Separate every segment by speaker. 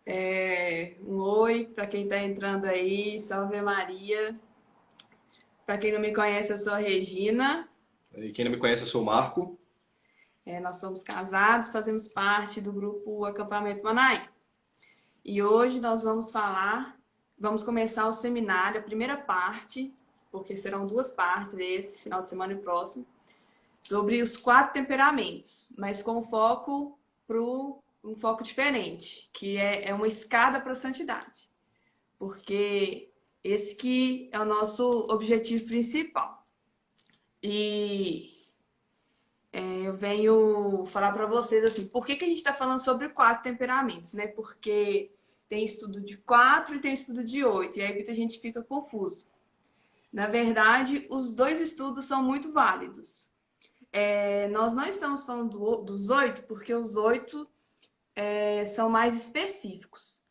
Speaker 1: Um oi para quem está entrando aí, salve Maria. Para quem não me conhece, eu sou a Regina.
Speaker 2: E quem não me conhece, eu sou o Marco.
Speaker 1: Nós somos casados, fazemos parte do grupo Acampamento Manaim. E hoje nós vamos começar o seminário, a primeira parte, porque serão duas partes desse final de semana e próximo, sobre os 4 temperamentos, mas com foco para um foco diferente, que é uma escada para a santidade. Porque esse que é o nosso objetivo principal. E eu venho falar para vocês assim, por que a gente está falando sobre 4 temperamentos, né? Porque tem estudo de 4 e tem estudo de 8, e aí muita gente fica confuso. Na verdade, os dois estudos são muito válidos. Nós não estamos falando dos 8, porque os 8 são mais específicos.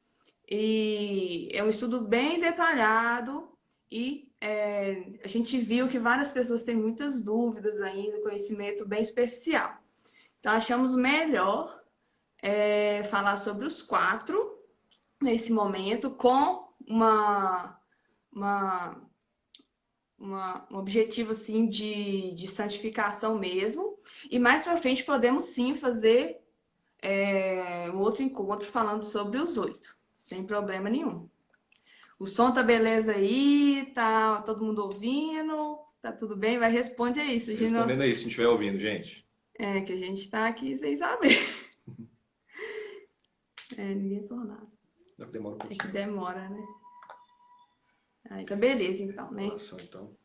Speaker 1: E é um estudo bem detalhado e a gente viu que várias pessoas têm muitas dúvidas ainda, conhecimento bem superficial. Então achamos melhor falar sobre os 4 nesse momento com uma, um objetivo assim de santificação mesmo. E mais para frente podemos sim fazer um outro encontro falando sobre os 8, sem problema nenhum. O som tá beleza aí? Tá todo mundo ouvindo? Tá tudo bem? Vai, responde aí, Gino.
Speaker 2: Respondendo aí, se não estiver ouvindo, gente.
Speaker 1: Que a gente tá aqui sem saber. Ninguém falou nada.
Speaker 2: Demora um
Speaker 1: É que
Speaker 2: pouquinho.
Speaker 1: demora, né? Aí tá beleza então, né?
Speaker 2: Oração, então.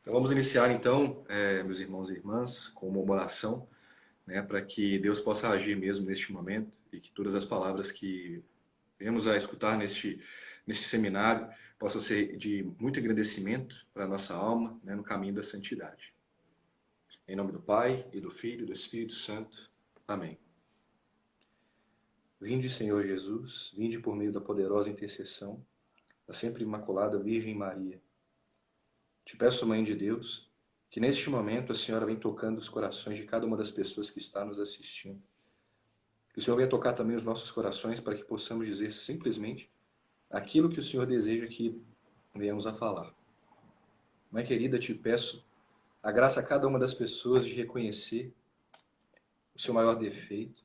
Speaker 2: Então vamos iniciar, então, meus irmãos e irmãs, com uma oração, né, para que Deus possa agir mesmo neste momento e que todas as palavras que venhamos a escutar neste seminário possam ser de muito agradecimento para a nossa alma, né, no caminho da santidade. Em nome do Pai, e do Filho, e do Espírito Santo. Amém. Vinde, Senhor Jesus, vinde por meio da poderosa intercessão da sempre Imaculada Virgem Maria. Te peço, Mãe de Deus, que neste momento a Senhora venha tocando os corações de cada uma das pessoas que está nos assistindo. Que o Senhor venha tocar também os nossos corações para que possamos dizer simplesmente aquilo que o Senhor deseja que venhamos a falar. Mãe querida, te peço a graça a cada uma das pessoas de reconhecer o seu maior defeito,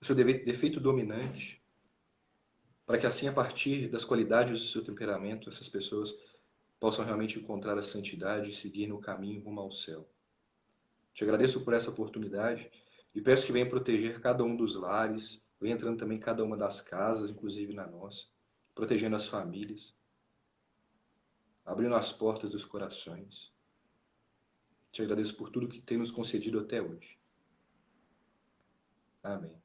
Speaker 2: o seu defeito dominante, para que assim, a partir das qualidades do seu temperamento, essas pessoas possam realmente encontrar a santidade e seguir no caminho rumo ao céu. Te agradeço por essa oportunidade e peço que venha proteger cada um dos lares, venha entrando também em cada uma das casas, inclusive na nossa, protegendo as famílias, abrindo as portas dos corações. Te agradeço por tudo que tem nos concedido até hoje. Amém.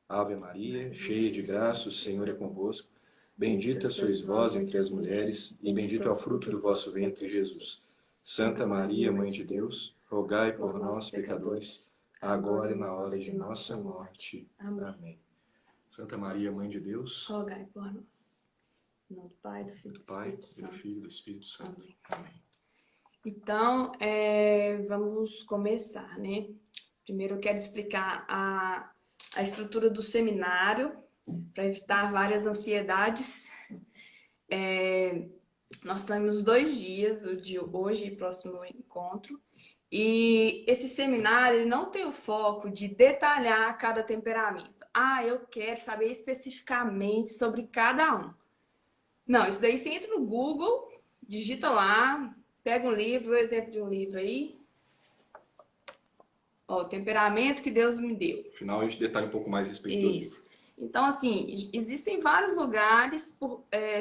Speaker 2: Ave Maria, cheia de graça, o Senhor é convosco. Bendita sois vós entre as mulheres, e bendito é o fruto do vosso ventre, Jesus. Santa Maria, Mãe de Deus, rogai por nós, pecadores, agora e na hora de nossa morte. Amém. Santa Maria, Mãe de Deus,
Speaker 1: rogai por nós. Em nome do Pai, do Filho
Speaker 2: do
Speaker 1: e do
Speaker 2: Pai,
Speaker 1: Espírito
Speaker 2: e do
Speaker 1: Santo.
Speaker 2: Filho e do Espírito Santo. Amém.
Speaker 1: Então, vamos começar, né? Primeiro eu quero explicar a estrutura do seminário, para evitar várias ansiedades. Nós temos 2 dias, o de hoje e próximo encontro, e esse seminário ele não tem o foco de detalhar cada temperamento. Eu quero saber especificamente sobre cada um. Não, isso daí você entra no Google, digita lá, pega um livro, o exemplo de um livro aí. Ó, o temperamento que Deus me deu.
Speaker 2: No final a gente detalha um pouco mais a respeito do livro.
Speaker 1: Isso. Então, assim, existem vários lugares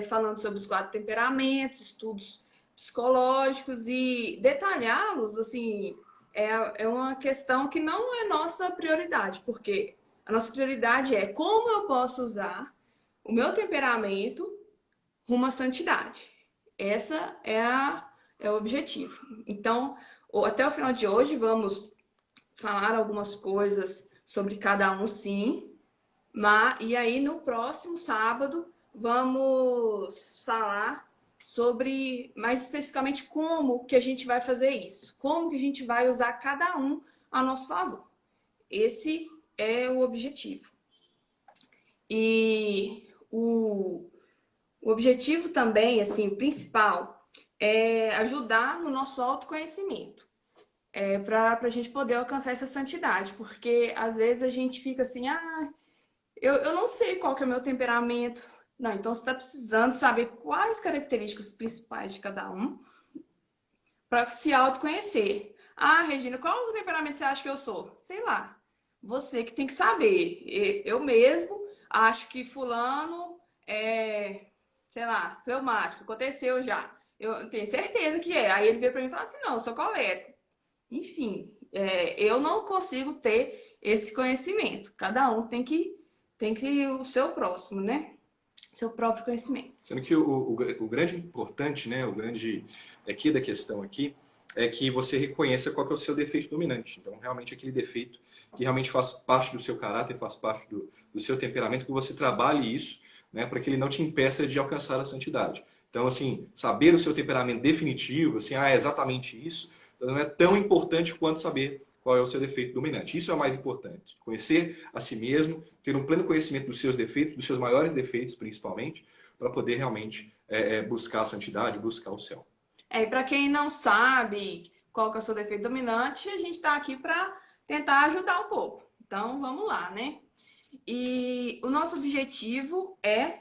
Speaker 1: falando sobre os 4 temperamentos, estudos psicológicos e detalhá-los, assim, é uma questão que não é nossa prioridade, porque a nossa prioridade é como eu posso usar o meu temperamento rumo à santidade. Essa é o objetivo. Então, até o final de hoje, vamos falar algumas coisas sobre cada um, sim. E aí, no próximo sábado, vamos falar sobre, mais especificamente, como que a gente vai fazer isso. Como que a gente vai usar cada um a nosso favor. Esse é o objetivo. E o objetivo também, assim, principal, é ajudar no nosso autoconhecimento, para a gente poder alcançar essa santidade, porque às vezes a gente fica assim, eu não sei qual que é o meu temperamento. Não, então você está precisando saber quais características principais de cada um para se autoconhecer. Ah, Regina, qual o temperamento você acha que eu sou? Sei lá. Você que tem que saber. Eu mesmo acho que fulano é, sei lá, fleumático. Aconteceu já. Eu tenho certeza que é. Aí ele veio para mim e falou assim, não, eu sou colérico. Enfim, eu não consigo ter esse conhecimento. Cada um tem que o seu próximo, né? Seu próprio conhecimento.
Speaker 2: Sendo que o grande importante, né, o grande aqui da questão aqui, é que você reconheça qual que é o seu defeito dominante. Então, realmente, aquele defeito que realmente faz parte do seu caráter, faz parte do seu temperamento, que você trabalhe isso, né, para que ele não te impeça de alcançar a santidade. Então, assim, saber o seu temperamento definitivo, assim, é exatamente isso, não é tão importante quanto saber qual é o seu defeito dominante. Isso é o mais importante. Conhecer a si mesmo, ter um pleno conhecimento dos seus defeitos, dos seus maiores defeitos, principalmente, para poder realmente buscar a santidade, buscar o céu.
Speaker 1: E para quem não sabe qual que é o seu defeito dominante, a gente está aqui para tentar ajudar um pouco. Então, vamos lá, né? E o nosso objetivo é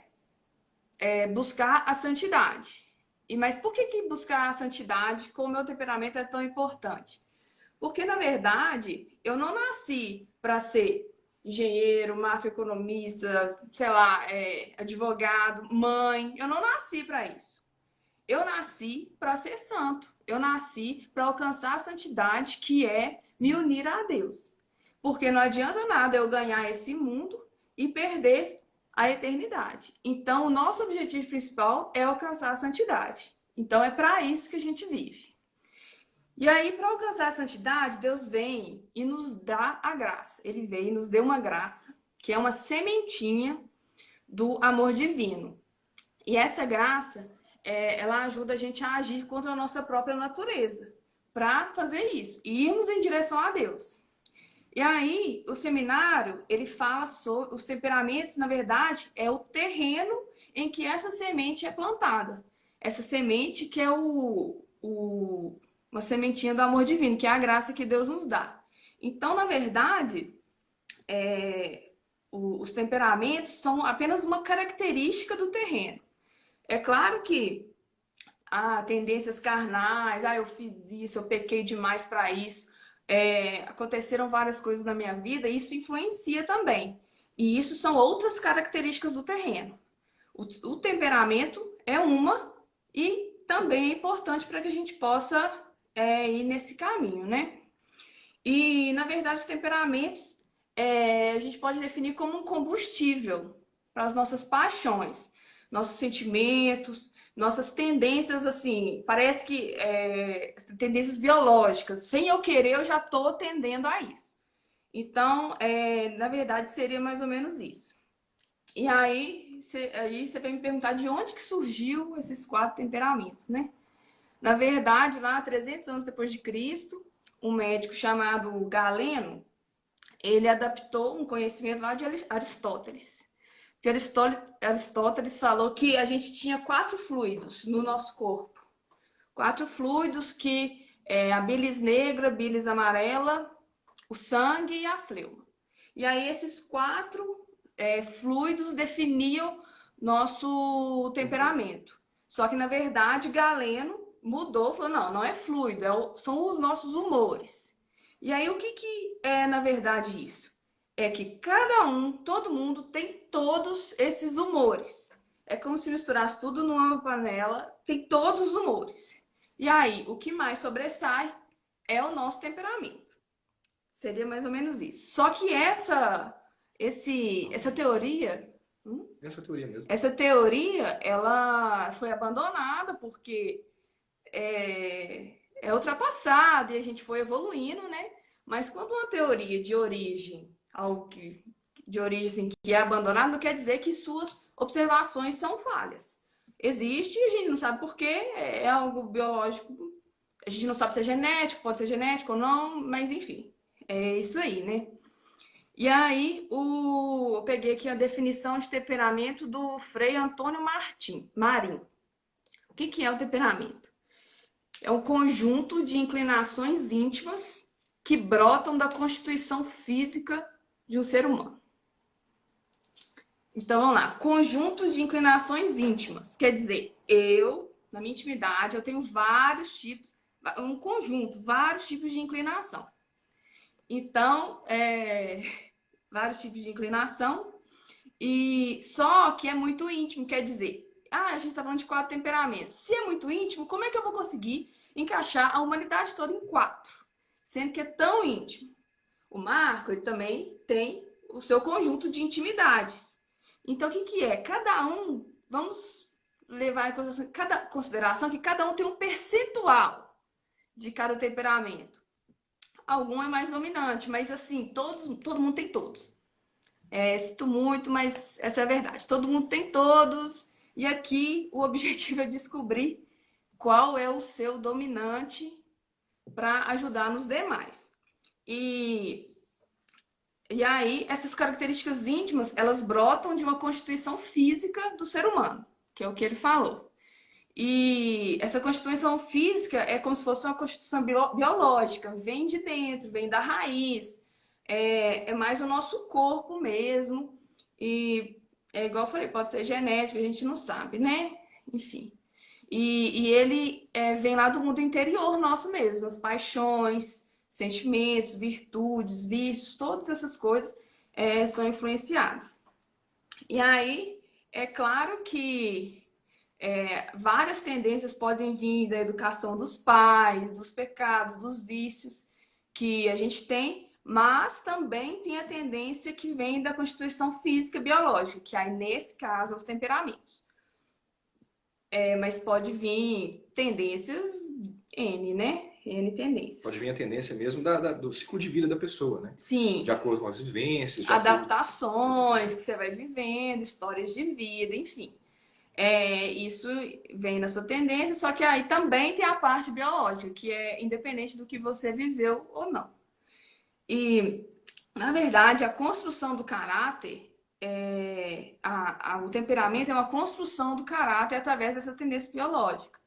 Speaker 1: buscar a santidade. Mas por que buscar a santidade com o meu temperamento é tão importante? Porque, na verdade, eu não nasci para ser engenheiro, macroeconomista, sei lá, advogado, mãe. Eu não nasci para isso. Eu nasci para ser santo. Eu nasci para alcançar a santidade, que é me unir a Deus. Porque não adianta nada eu ganhar esse mundo e perder a eternidade. Então, o nosso objetivo principal é alcançar a santidade. Então, é para isso que a gente vive. E aí, para alcançar a santidade, Deus vem e nos dá a graça. Ele veio e nos deu uma graça, que é uma sementinha do amor divino. E essa graça, ela ajuda a gente a agir contra a nossa própria natureza, para fazer isso, e irmos em direção a Deus. E aí, o seminário, ele fala sobre os temperamentos, na verdade, é o terreno em que essa semente é plantada. Essa semente que é uma sementinha do amor divino, que é a graça que Deus nos dá. Então, na verdade, os temperamentos são apenas uma característica do terreno. É claro que há tendências carnais, eu fiz isso, eu pequei demais para isso, aconteceram várias coisas na minha vida, e isso influencia também. E isso são outras características do terreno. O temperamento é uma, e também é importante para que a gente possa ir nesse caminho, né? E, na verdade, os temperamentos a gente pode definir como um combustível para as nossas paixões, nossos sentimentos, nossas tendências, assim, parece que tendências biológicas. Sem eu querer, eu já estou tendendo a isso. Então, na verdade, seria mais ou menos isso. E aí você vai me perguntar de onde que surgiu esses 4 temperamentos, né? Na verdade, lá 300 anos depois de Cristo, um médico chamado Galeno, ele adaptou um conhecimento lá de Aristóteles. Que Aristóteles falou que a gente tinha 4 fluidos no nosso corpo. 4 fluidos que a bilis negra, a bilis amarela, o sangue e a fleuma. E aí esses 4 fluidos definiam nosso temperamento. Só que, na verdade, Galeno mudou, falou, não é fluido, são os nossos humores. E aí, o que é, na verdade, isso? É que todo mundo tem todos esses humores. É como se misturasse tudo numa panela, tem todos os humores. E aí, o que mais sobressai é o nosso temperamento. Seria mais ou menos isso. Só que essa teoria...
Speaker 2: Essa teoria mesmo.
Speaker 1: Essa teoria, ela foi abandonada porque é ultrapassada e a gente foi evoluindo, né? Mas quando uma teoria de origem, assim, que é abandonada, não quer dizer que suas observações são falhas. Existe e a gente não sabe por quê, é algo biológico. A gente não sabe se é genético, pode ser genético ou não, mas enfim, é isso aí, né? E aí, eu peguei aqui a definição de temperamento do Frei Antônio Marim. O que é o temperamento? É um conjunto de inclinações íntimas que brotam da constituição física de um ser humano. Então, vamos lá. Conjunto de inclinações íntimas. Quer dizer, na minha intimidade, eu tenho vários tipos, um conjunto, vários tipos de inclinação. Então, vários tipos de inclinação. E só que é muito íntimo, quer dizer, a gente está falando de 4 temperamentos. Se é muito íntimo, como é que eu vou conseguir encaixar a humanidade toda em 4? Sendo que é tão íntimo. O Marco, ele também tem o seu conjunto de intimidades. Então, o que é? Cada um, vamos levar em consideração que cada um tem um percentual de cada temperamento. Algum é mais dominante, mas assim, todo mundo tem todos. Sinto muito, mas essa é a verdade. Todo mundo tem todos, e aqui o objetivo é descobrir qual é o seu dominante para ajudar nos demais. E aí, essas características íntimas, elas brotam de uma constituição física do ser humano, que é o que ele falou. E essa constituição física é como se fosse uma constituição biológica, vem de dentro, vem da raiz, é mais o nosso corpo mesmo. E é igual eu falei, pode ser genético, a gente não sabe, né? Enfim. E ele vem lá do mundo interior nosso mesmo, as paixões, sentimentos, virtudes, vícios, todas essas coisas são influenciadas. E aí, é claro que várias tendências podem vir da educação dos pais, dos pecados, dos vícios que a gente tem, mas também tem a tendência que vem da constituição física biológica, que aí, nesse caso, é os temperamentos. Mas pode vir tendências N, né? N tendências.
Speaker 2: Pode vir a tendência mesmo do ciclo de vida da pessoa, né?
Speaker 1: Sim.
Speaker 2: De acordo com as vivências, de
Speaker 1: adaptações que você vai vivendo, histórias de vida, enfim. Isso vem na sua tendência, só que aí também tem a parte biológica, que é independente do que você viveu ou não. E, na verdade, a construção do caráter, o temperamento é uma construção do caráter através dessa tendência biológica.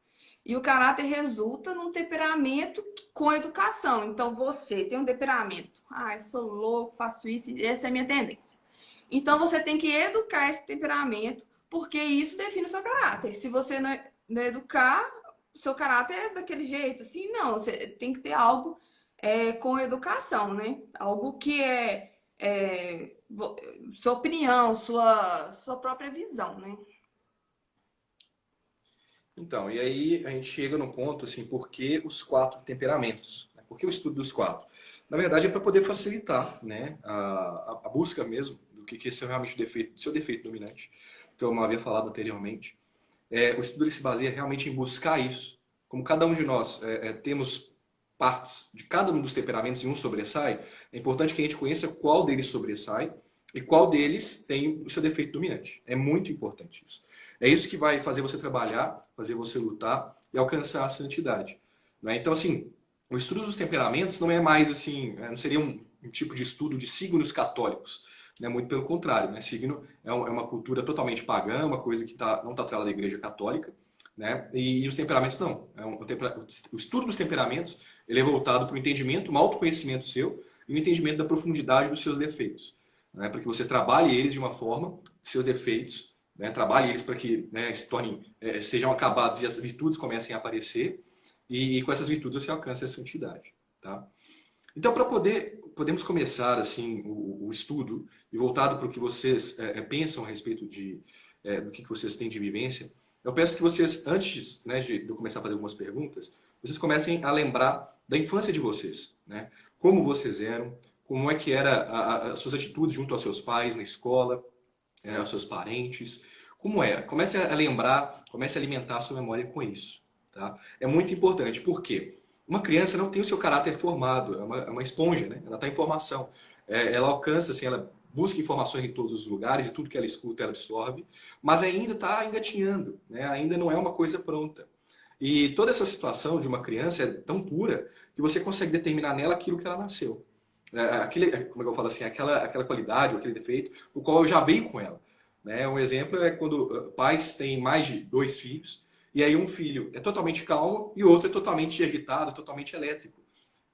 Speaker 1: E o caráter resulta num temperamento com educação. Então, você tem um temperamento. Eu sou louco, faço isso, essa é a minha tendência. Então, você tem que educar esse temperamento, porque isso define o seu caráter. Se você não educar, o seu caráter é daquele jeito. Assim, não, você tem que ter algo com educação, né? Algo que sua opinião, sua própria visão, né?
Speaker 2: Então, e aí a gente chega no ponto, assim, por que os 4 temperamentos? Por que o estudo dos 4? Na verdade, é para poder facilitar, né, a busca mesmo do que é realmente seu defeito dominante, que eu não havia falado anteriormente. O estudo ele se baseia realmente em buscar isso. Como cada um de nós temos partes de cada um dos temperamentos e um sobressai, é importante que a gente conheça qual deles sobressai e qual deles tem o seu defeito dominante. É muito importante isso. É isso que vai fazer você trabalhar, fazer você lutar e alcançar a santidade. Né? Então, assim, o estudo dos temperamentos não é mais assim, não seria um tipo de estudo de signos católicos. Né? Muito pelo contrário, né? Signo é uma cultura totalmente pagã, uma coisa que não está atrelada à Igreja Católica. Né? E os temperamentos não. O estudo dos temperamentos ele é voltado para o entendimento, um autoconhecimento seu e o entendimento da profundidade dos seus defeitos. Né? Para que você trabalhe eles de uma forma, seus defeitos, né? Trabalhe eles para que se tornem, sejam acabados e as virtudes comecem a aparecer e com essas virtudes você alcance a santidade. Tá? Então, podemos começar assim o estudo e voltado para o que vocês pensam a respeito do que vocês têm de vivência. Eu peço que vocês, antes de eu começar a fazer algumas perguntas, vocês comecem a lembrar da infância de vocês. Né? Como vocês eram, como é que eram as suas atitudes junto aos seus pais, na escola, aos seus parentes. Como era? Comece a lembrar, comece a alimentar a sua memória com isso. Tá? É muito importante, porque uma criança não tem o seu caráter formado, é uma esponja, né? Ela está em formação. Ela alcança, assim, ela busca informações em todos os lugares e tudo que ela escuta ela absorve, mas ainda está engatinhando, né? Ainda não é uma coisa pronta. E toda essa situação de uma criança é tão pura que você consegue determinar nela aquilo que ela nasceu. como é que eu falo assim, aquela qualidade ou aquele defeito, o qual eu já venho com ela. Né? Um exemplo é quando pais têm mais de 2 filhos, e aí um filho é totalmente calmo e o outro é totalmente agitado, totalmente elétrico.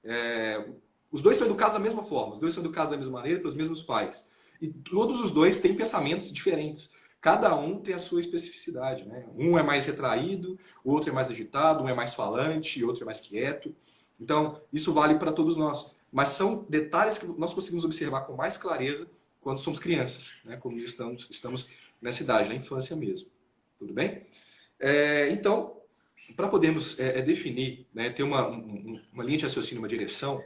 Speaker 2: É, os dois são educados da mesma forma, os dois são educados da mesma maneira pelos mesmos pais. E todos os dois têm pensamentos diferentes. Cada um tem a sua especificidade. Né? Um é mais retraído, o outro é mais agitado, um é mais falante, o outro é mais quieto. Então, isso vale para todos nós. Mas são detalhes que nós conseguimos observar com mais clareza quando somos crianças, né? Quando estamos nessa idade, na infância mesmo. Tudo bem? Então, para podermos definir, né, ter uma linha de raciocínio, uma direção,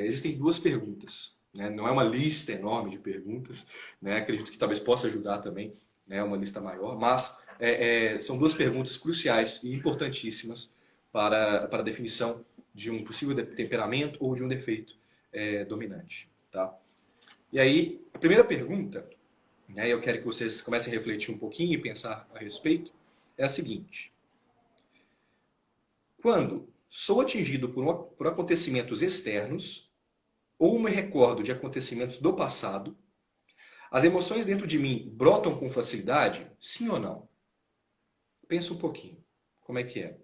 Speaker 2: existem 2 perguntas. Né? Não é uma lista enorme de perguntas, né? Acredito que talvez possa ajudar também, né? Uma lista maior, mas são 2 perguntas cruciais e importantíssimas para a definição de um possível temperamento ou de um defeito dominante. Tá? E aí, a primeira pergunta, né, eu quero que vocês comecem a refletir um pouquinho e pensar a respeito, é a seguinte. Quando sou atingido por acontecimentos externos ou me recordo de acontecimentos do passado, as emoções dentro de mim brotam com facilidade? Sim ou não? Pensa um pouquinho. Como é que é?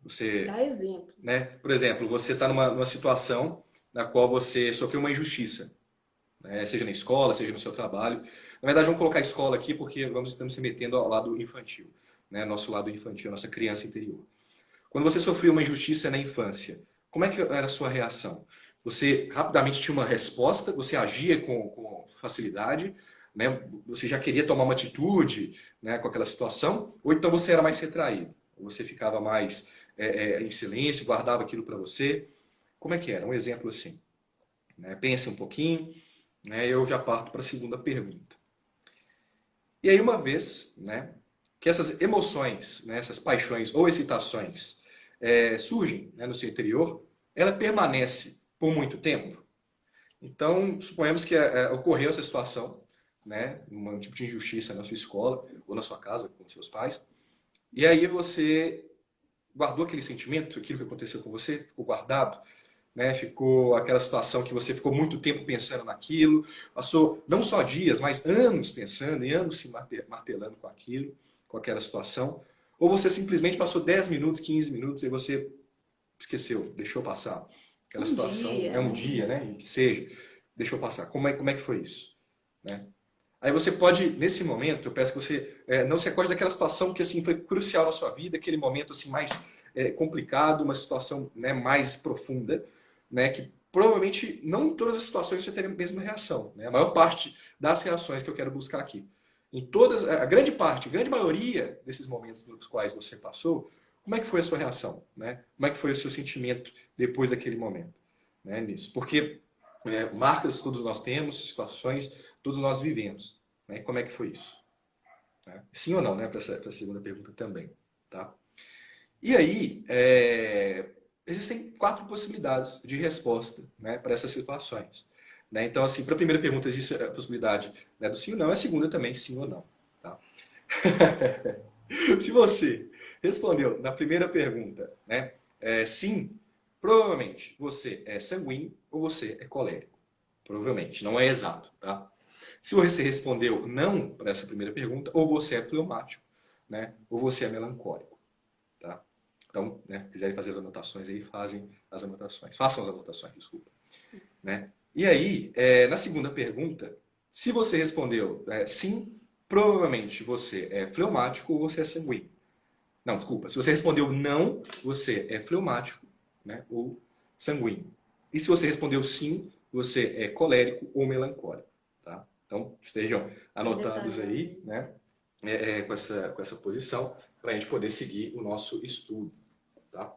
Speaker 2: Você,
Speaker 1: Dá exemplo.
Speaker 2: né? Por exemplo, você está numa situação na qual você sofreu uma injustiça, né? Seja na escola, seja no seu trabalho. Na verdade, vamos colocar a escola aqui porque estamos se metendo ao lado infantil, né? Nosso lado infantil, nossa criança interior. Quando você sofreu uma injustiça na infância, como é que era a sua reação? Você rapidamente tinha uma resposta, você agia com facilidade, né? Você já queria tomar uma atitude, né, com aquela situação, ou então você era mais retraído? Ou você ficava mais em silêncio, guardava aquilo para você? Como é que era? Um exemplo assim. Né? Pense um pouquinho, né? Eu já parto para a segunda pergunta. E aí, uma vez, né, que essas emoções, né, essas paixões ou excitações surgem, né, no seu interior, ela permanece por muito tempo. Então, suponhamos que ocorreu essa situação, né, um tipo de injustiça na sua escola ou na sua casa com seus pais, e aí você guardou aquele sentimento, aquilo que aconteceu com você, ficou guardado, né? Ficou aquela situação que você ficou muito tempo pensando naquilo, passou não só dias, mas anos pensando e anos se martelando com aquilo, com aquela situação, ou você simplesmente passou 10 minutos, 15 minutos e você esqueceu, deixou passar aquela situação,
Speaker 1: Dia,
Speaker 2: um
Speaker 1: né?
Speaker 2: dia, né? Que seja, deixou passar. Como é que foi isso? Né? Aí você pode, nesse momento, eu peço que você não se recorde daquela situação que assim foi crucial na sua vida, aquele momento assim mais complicado, uma situação, né, mais profunda, né, que provavelmente não em todas as situações você teria a mesma reação. Né? A maior parte das reações que eu quero buscar aqui. Em todas, a grande parte, a grande maioria desses momentos pelos quais você passou, como é que foi a sua reação? Né? Como é que foi o seu sentimento depois daquele momento? Né, nisso? Porque marcas todos nós temos, situações todos nós vivemos. Né? Como é que foi isso? Né? Sim ou não, né? Para a segunda pergunta também. Tá? E aí, existem 4 possibilidades de resposta, né, para essas situações. Né? Então, assim, para a primeira pergunta existe a possibilidade, né, do sim ou não, a segunda também sim ou não. Tá? Se você respondeu na primeira pergunta, né, sim, provavelmente você é sanguíneo ou você é colérico. Provavelmente, não é exato. Tá? Se você respondeu não para essa primeira pergunta, ou você é fleumático, né, ou você é melancólico. Tá? Então, né, se quiserem fazer as anotações aí, fazem as anotações. Façam as anotações, desculpa. Né? E aí, na segunda pergunta, se você respondeu sim, provavelmente você é fleumático ou você é sanguíneo. Não, desculpa. Se você respondeu não, você é fleumático, né, ou sanguíneo. E se você respondeu sim, você é colérico ou melancólico. Tá? Então, estejam anotados
Speaker 1: Detalhado.
Speaker 2: aí, né, com essa posição, para a gente poder seguir o nosso estudo. Tá?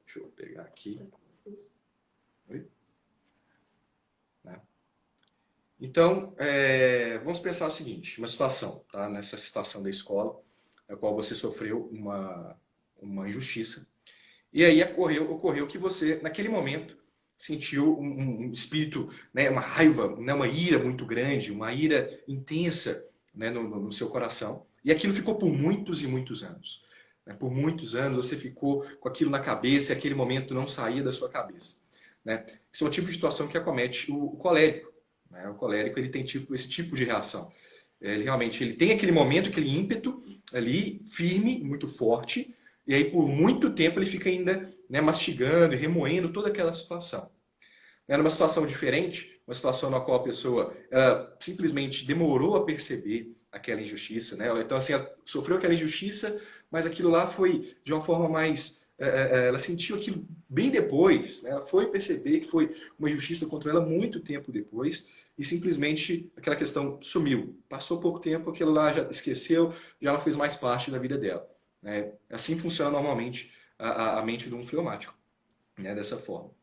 Speaker 2: Deixa eu pegar aqui. Oi? Né? Então, vamos pensar o seguinte, uma situação, tá? Nessa situação da escola, na qual você sofreu uma injustiça, e aí ocorreu que você, naquele momento, sentiu um espírito, né, uma raiva, né, uma ira muito grande, uma ira intensa, né, no seu coração, e aquilo ficou por muitos e muitos anos. Né? Por muitos anos você ficou com aquilo na cabeça e aquele momento não saía da sua cabeça. né? Isso é um tipo de situação que acomete o colérico, né? O colérico ele tem esse tipo de reação. Ele realmente ele tem aquele momento, aquele ímpeto ali firme, muito forte, e aí por muito tempo ele fica ainda, né, mastigando e remoendo toda aquela situação. Era uma situação diferente, uma situação na qual a pessoa simplesmente demorou a perceber aquela injustiça, né? Então, assim, ela sofreu aquela injustiça, mas aquilo lá foi de uma forma mais... ela sentiu aquilo bem depois, né? Ela foi perceber que foi uma injustiça contra ela muito tempo depois e simplesmente aquela questão sumiu. Passou pouco tempo, aquilo lá já esqueceu, já não fez mais parte da vida dela, né? Assim funciona normalmente a mente de um fleumático, né? Dessa forma.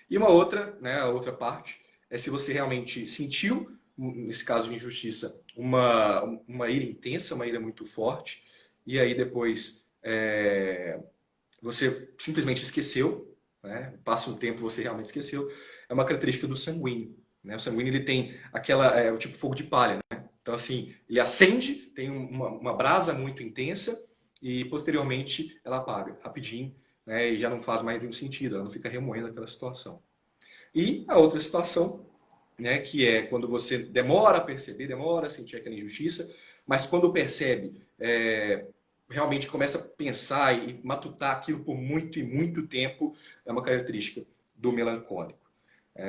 Speaker 2: E uma outra, né, a outra parte, é se você realmente sentiu, nesse caso de injustiça, uma ira intensa, uma ira muito forte, e aí depois você simplesmente esqueceu, né, passa um tempo você realmente esqueceu, é uma característica do sanguíneo. Né? O sanguíneo ele tem o tipo fogo de palha. Né? Então assim, ele acende, tem uma brasa muito intensa, e posteriormente ela apaga, rapidinho, né, e já não faz mais nenhum sentido, ela não fica remoendo aquela situação. E a outra situação, né, que é quando você demora a perceber, demora a sentir aquela injustiça, mas quando percebe, realmente começa a pensar e matutar aquilo por muito e muito tempo, é uma característica do melancólico.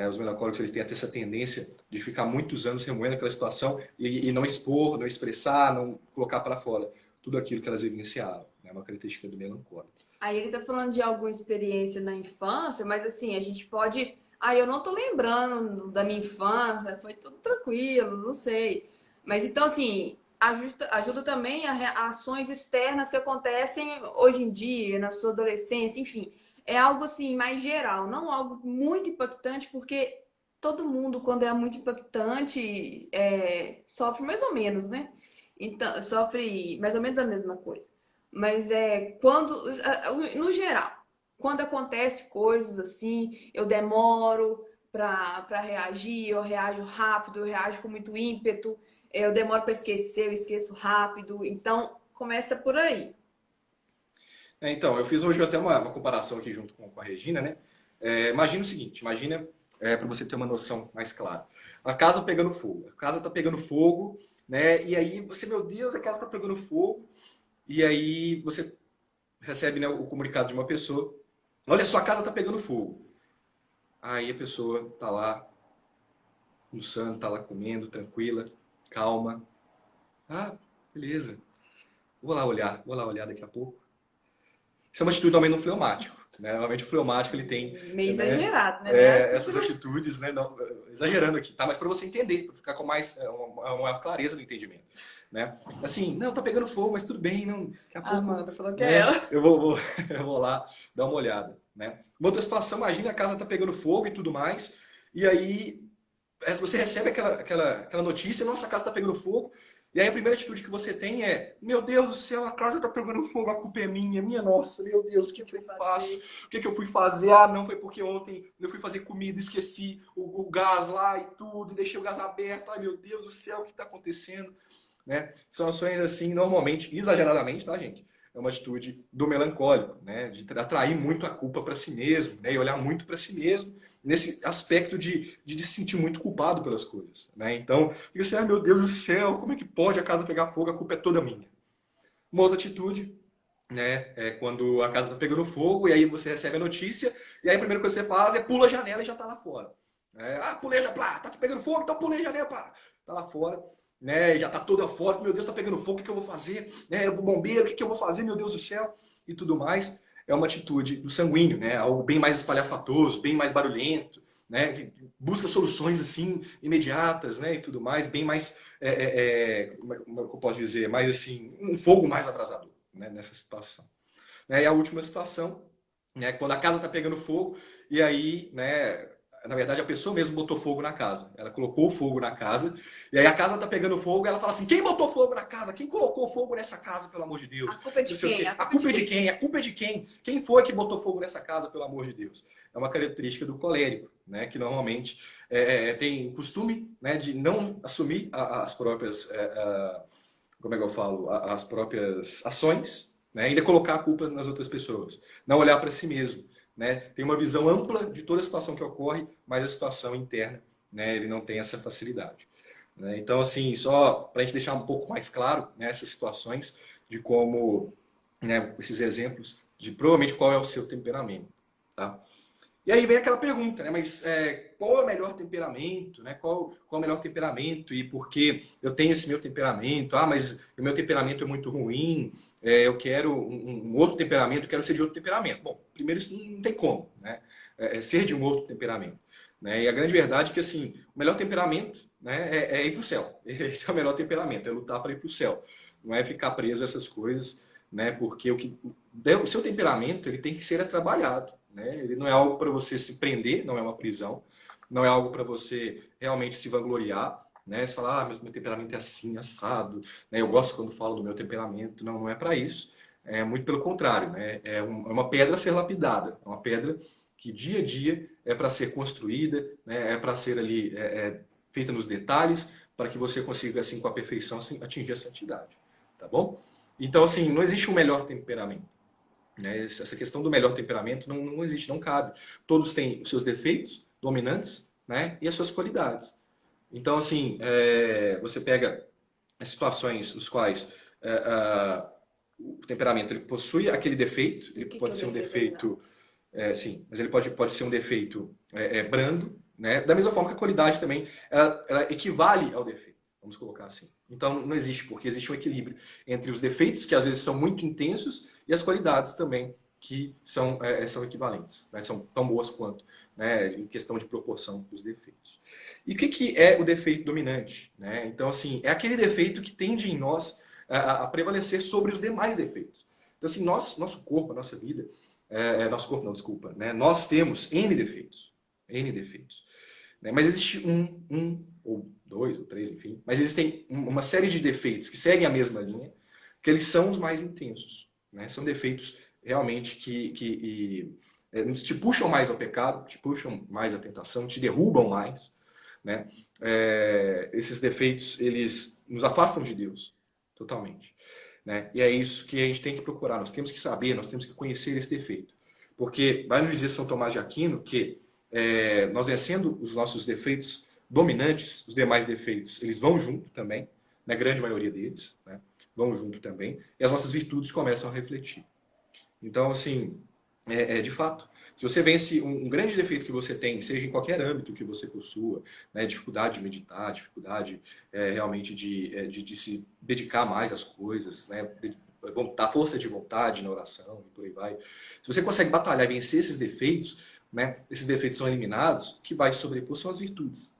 Speaker 2: Os melancólicos eles têm até essa tendência de ficar muitos anos remoendo aquela situação e não expor, não expressar, não colocar para fora tudo aquilo que elas vivenciaram. É uma característica do melancólico.
Speaker 1: Aí ele tá falando de alguma experiência na infância, mas assim, a gente pode. Ah, eu não tô lembrando da minha infância, foi tudo tranquilo, não sei. Mas então, assim, ajuda também a ações externas que acontecem hoje em dia, na sua adolescência, enfim. É algo assim mais geral, não algo muito impactante, porque todo mundo, quando é muito impactante, sofre mais ou menos, né? Então, sofre mais ou menos a mesma coisa. Mas no geral, quando acontece coisas assim, eu demoro para reagir, eu reajo rápido, eu reajo com muito ímpeto, eu demoro para esquecer, eu esqueço rápido. Então, começa por aí.
Speaker 2: Então, eu fiz hoje até uma comparação aqui junto com a Regina, né? Imagina o seguinte, imagina, para você ter uma noção mais clara. A casa pegando fogo, a casa tá pegando fogo, né? E aí você, meu Deus, a casa tá pegando fogo, e aí você recebe, né, o comunicado de uma pessoa, olha, sua casa tá pegando fogo. Aí a pessoa tá lá, almoçando, tá lá comendo, tranquila, calma. Ah, beleza. Vou lá olhar daqui a pouco. Isso é uma atitude também no fleumático. Né? Normalmente o fleumático ele tem,
Speaker 1: Meio
Speaker 2: né,
Speaker 1: exagerado, né? Não é assim
Speaker 2: essas atitudes, né, não, exagerando aqui, tá? Mas para você entender, para ficar com mais uma clareza no entendimento. Né? Assim, não, tá pegando fogo, mas tudo bem, não, daqui a
Speaker 1: a
Speaker 2: pouco,
Speaker 1: Amanda falou que é
Speaker 2: né,
Speaker 1: ela.
Speaker 2: eu vou lá dar uma olhada. Né? Uma outra situação, imagina a casa tá pegando fogo e tudo mais, e aí você recebe aquela notícia, nossa, a casa tá pegando fogo, e aí a primeira atitude que você tem é, meu Deus do céu, a casa tá pegando fogo, a culpa é minha nossa, meu Deus, o que eu faço? O que eu fui fazer? Ah, não, foi porque ontem eu fui fazer comida, esqueci o gás lá e tudo, e deixei o gás aberto, ai meu Deus do céu, o que tá acontecendo? Né? São ações assim, normalmente, exageradamente, tá, gente? É uma atitude do melancólico, né? De atrair muito a culpa para si mesmo, né? E olhar muito para si mesmo, nesse aspecto de se sentir muito culpado pelas coisas, né? Então, fica assim, ah, meu Deus do céu, como é que pode a casa pegar fogo? A culpa é toda minha. Uma outra atitude, né, é quando a casa está pegando fogo e aí você recebe a notícia e aí a primeira coisa que você faz é pula a janela e já está lá fora. Pulei a janela, tá pegando fogo, então pulei a janela, pá, tá lá fora. Né, já tá toda fora, meu Deus, tá pegando fogo, o que eu vou fazer? Né, o bombeiro, o que eu vou fazer, meu Deus do céu? E tudo mais. É uma atitude do sanguíneo, né, algo bem mais espalhafatoso, bem mais barulhento, né, que busca soluções assim imediatas, né, e tudo mais, bem mais, como eu posso dizer, mais assim, um fogo mais abrasador, né, nessa situação. Né, e a última situação, né, quando a casa está pegando fogo e aí, né, na verdade a pessoa mesmo botou fogo na casa. Ela colocou fogo na casa e aí a casa está pegando fogo e ela fala assim: quem botou fogo na casa? Quem colocou fogo nessa casa, pelo amor de
Speaker 1: A
Speaker 2: Deus?
Speaker 1: culpa é
Speaker 2: Não
Speaker 1: de
Speaker 2: sei o
Speaker 1: quem?
Speaker 2: quê. A culpa é de quem? A culpa é de quem? Quem foi que botou fogo nessa casa, pelo amor de Deus? É uma característica do colérico, né, que normalmente tem o costume, né, de não assumir as próprias, como é que eu falo, as próprias ações, né, ainda colocar a culpa nas outras pessoas, não olhar para si mesmo, né, tem uma visão ampla de toda a situação que ocorre, mas a situação interna, né, ele não tem essa facilidade. Né? Então, assim, só para a gente deixar um pouco mais claro, né, essas situações de como, né, esses exemplos de provavelmente qual é o seu temperamento. Tá? E aí vem aquela pergunta, né? Mas qual é o melhor temperamento? Né? Qual é o melhor temperamento e por que eu tenho esse meu temperamento? Ah, mas o meu temperamento é muito ruim, eu quero um outro temperamento, eu quero ser de outro temperamento. Bom, primeiro isso não tem como, né? Ser de um outro temperamento. Né? E a grande verdade é que assim, o melhor temperamento, né, é ir para o céu. Esse é o melhor temperamento, é lutar para ir para o céu. Não é ficar preso a essas coisas, né? Porque o seu temperamento ele tem que ser trabalhado. Né? Ele não é algo para você se prender, não é uma prisão, não é algo para você realmente se vangloriar, né? Você fala, meu temperamento é assim, assado, né? Eu gosto quando falo do meu temperamento. Não, não é para isso. É muito pelo contrário, né? É uma pedra a ser lapidada, é uma pedra que dia a dia é para ser construída, né? É para ser ali feita nos detalhes, para que você consiga, assim, com a perfeição, assim, atingir a santidade, tá bom? Então, assim, não existe um melhor temperamento. Né? Essa questão do melhor temperamento não existe, não cabe. Todos têm os seus defeitos dominantes, né? E as suas qualidades. Então, assim, você pega as situações nos quais o temperamento ele possui aquele defeito, ele pode ser um defeito, sim, mas ele pode ser um defeito brando, né? Da mesma forma que a qualidade também, ela equivale ao defeito, vamos colocar assim. Então, não existe, porque existe um equilíbrio entre os defeitos, que às vezes são muito intensos, e as qualidades também, que são equivalentes, né? São tão boas quanto, né? Em questão de proporção dos defeitos. E o que é o defeito dominante? Né? Então, assim, é aquele defeito que tende em nós a prevalecer sobre os demais defeitos. Então, assim, nosso corpo, a nossa vida, nosso corpo não, desculpa, né? Nós temos N defeitos. N defeitos. Né? Mas existe ou dois, ou três, enfim. Mas existem uma série de defeitos que seguem a mesma linha, que eles são os mais intensos. Né? São defeitos realmente que te puxam mais ao pecado, te puxam mais à tentação, te derrubam mais. Né? Esses defeitos, eles nos afastam de Deus, totalmente. Né? E é isso que a gente tem que procurar. Nós temos que saber, nós temos que conhecer esse defeito. Porque vai nos dizer São Tomás de Aquino que nós vencendo os nossos defeitos dominantes, os demais defeitos, eles vão junto também, na grande maioria deles, né? Vão junto também, e as nossas virtudes começam a refletir. Então, assim, de fato, se você vence um grande defeito que você tem, seja em qualquer âmbito que você possua, né, dificuldade de meditar, dificuldade realmente de se dedicar mais às coisas, né, dar força de vontade na oração e por aí vai. Se você consegue batalhar e vencer esses defeitos, né, esses defeitos são eliminados, o que vai sobrepor são as virtudes.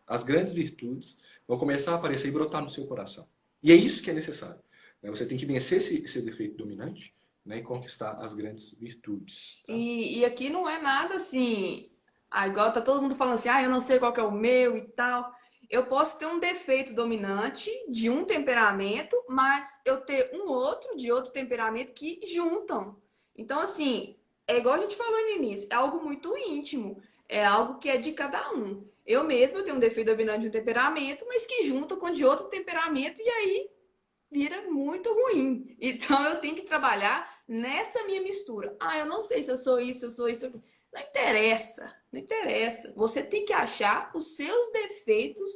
Speaker 2: As grandes virtudes vão começar a aparecer e brotar no seu coração. E é isso que é necessário. Né? Você tem que vencer esse defeito dominante, né, e conquistar as grandes virtudes. Tá?
Speaker 1: E aqui não é nada assim, igual tá todo mundo falando assim, eu não sei qual que é o meu e tal. Eu posso ter um defeito dominante de um temperamento, mas eu ter um outro de outro temperamento que juntam. Então, assim, é igual a gente falou no início, é algo muito íntimo, é algo que é de cada um. Eu mesma tenho um defeito dominante de um temperamento, mas que junta com de outro temperamento e aí vira muito ruim. Então eu tenho que trabalhar nessa minha mistura. Eu não sei se eu sou isso, se eu sou isso. Não interessa, não interessa. Você tem que achar os seus defeitos,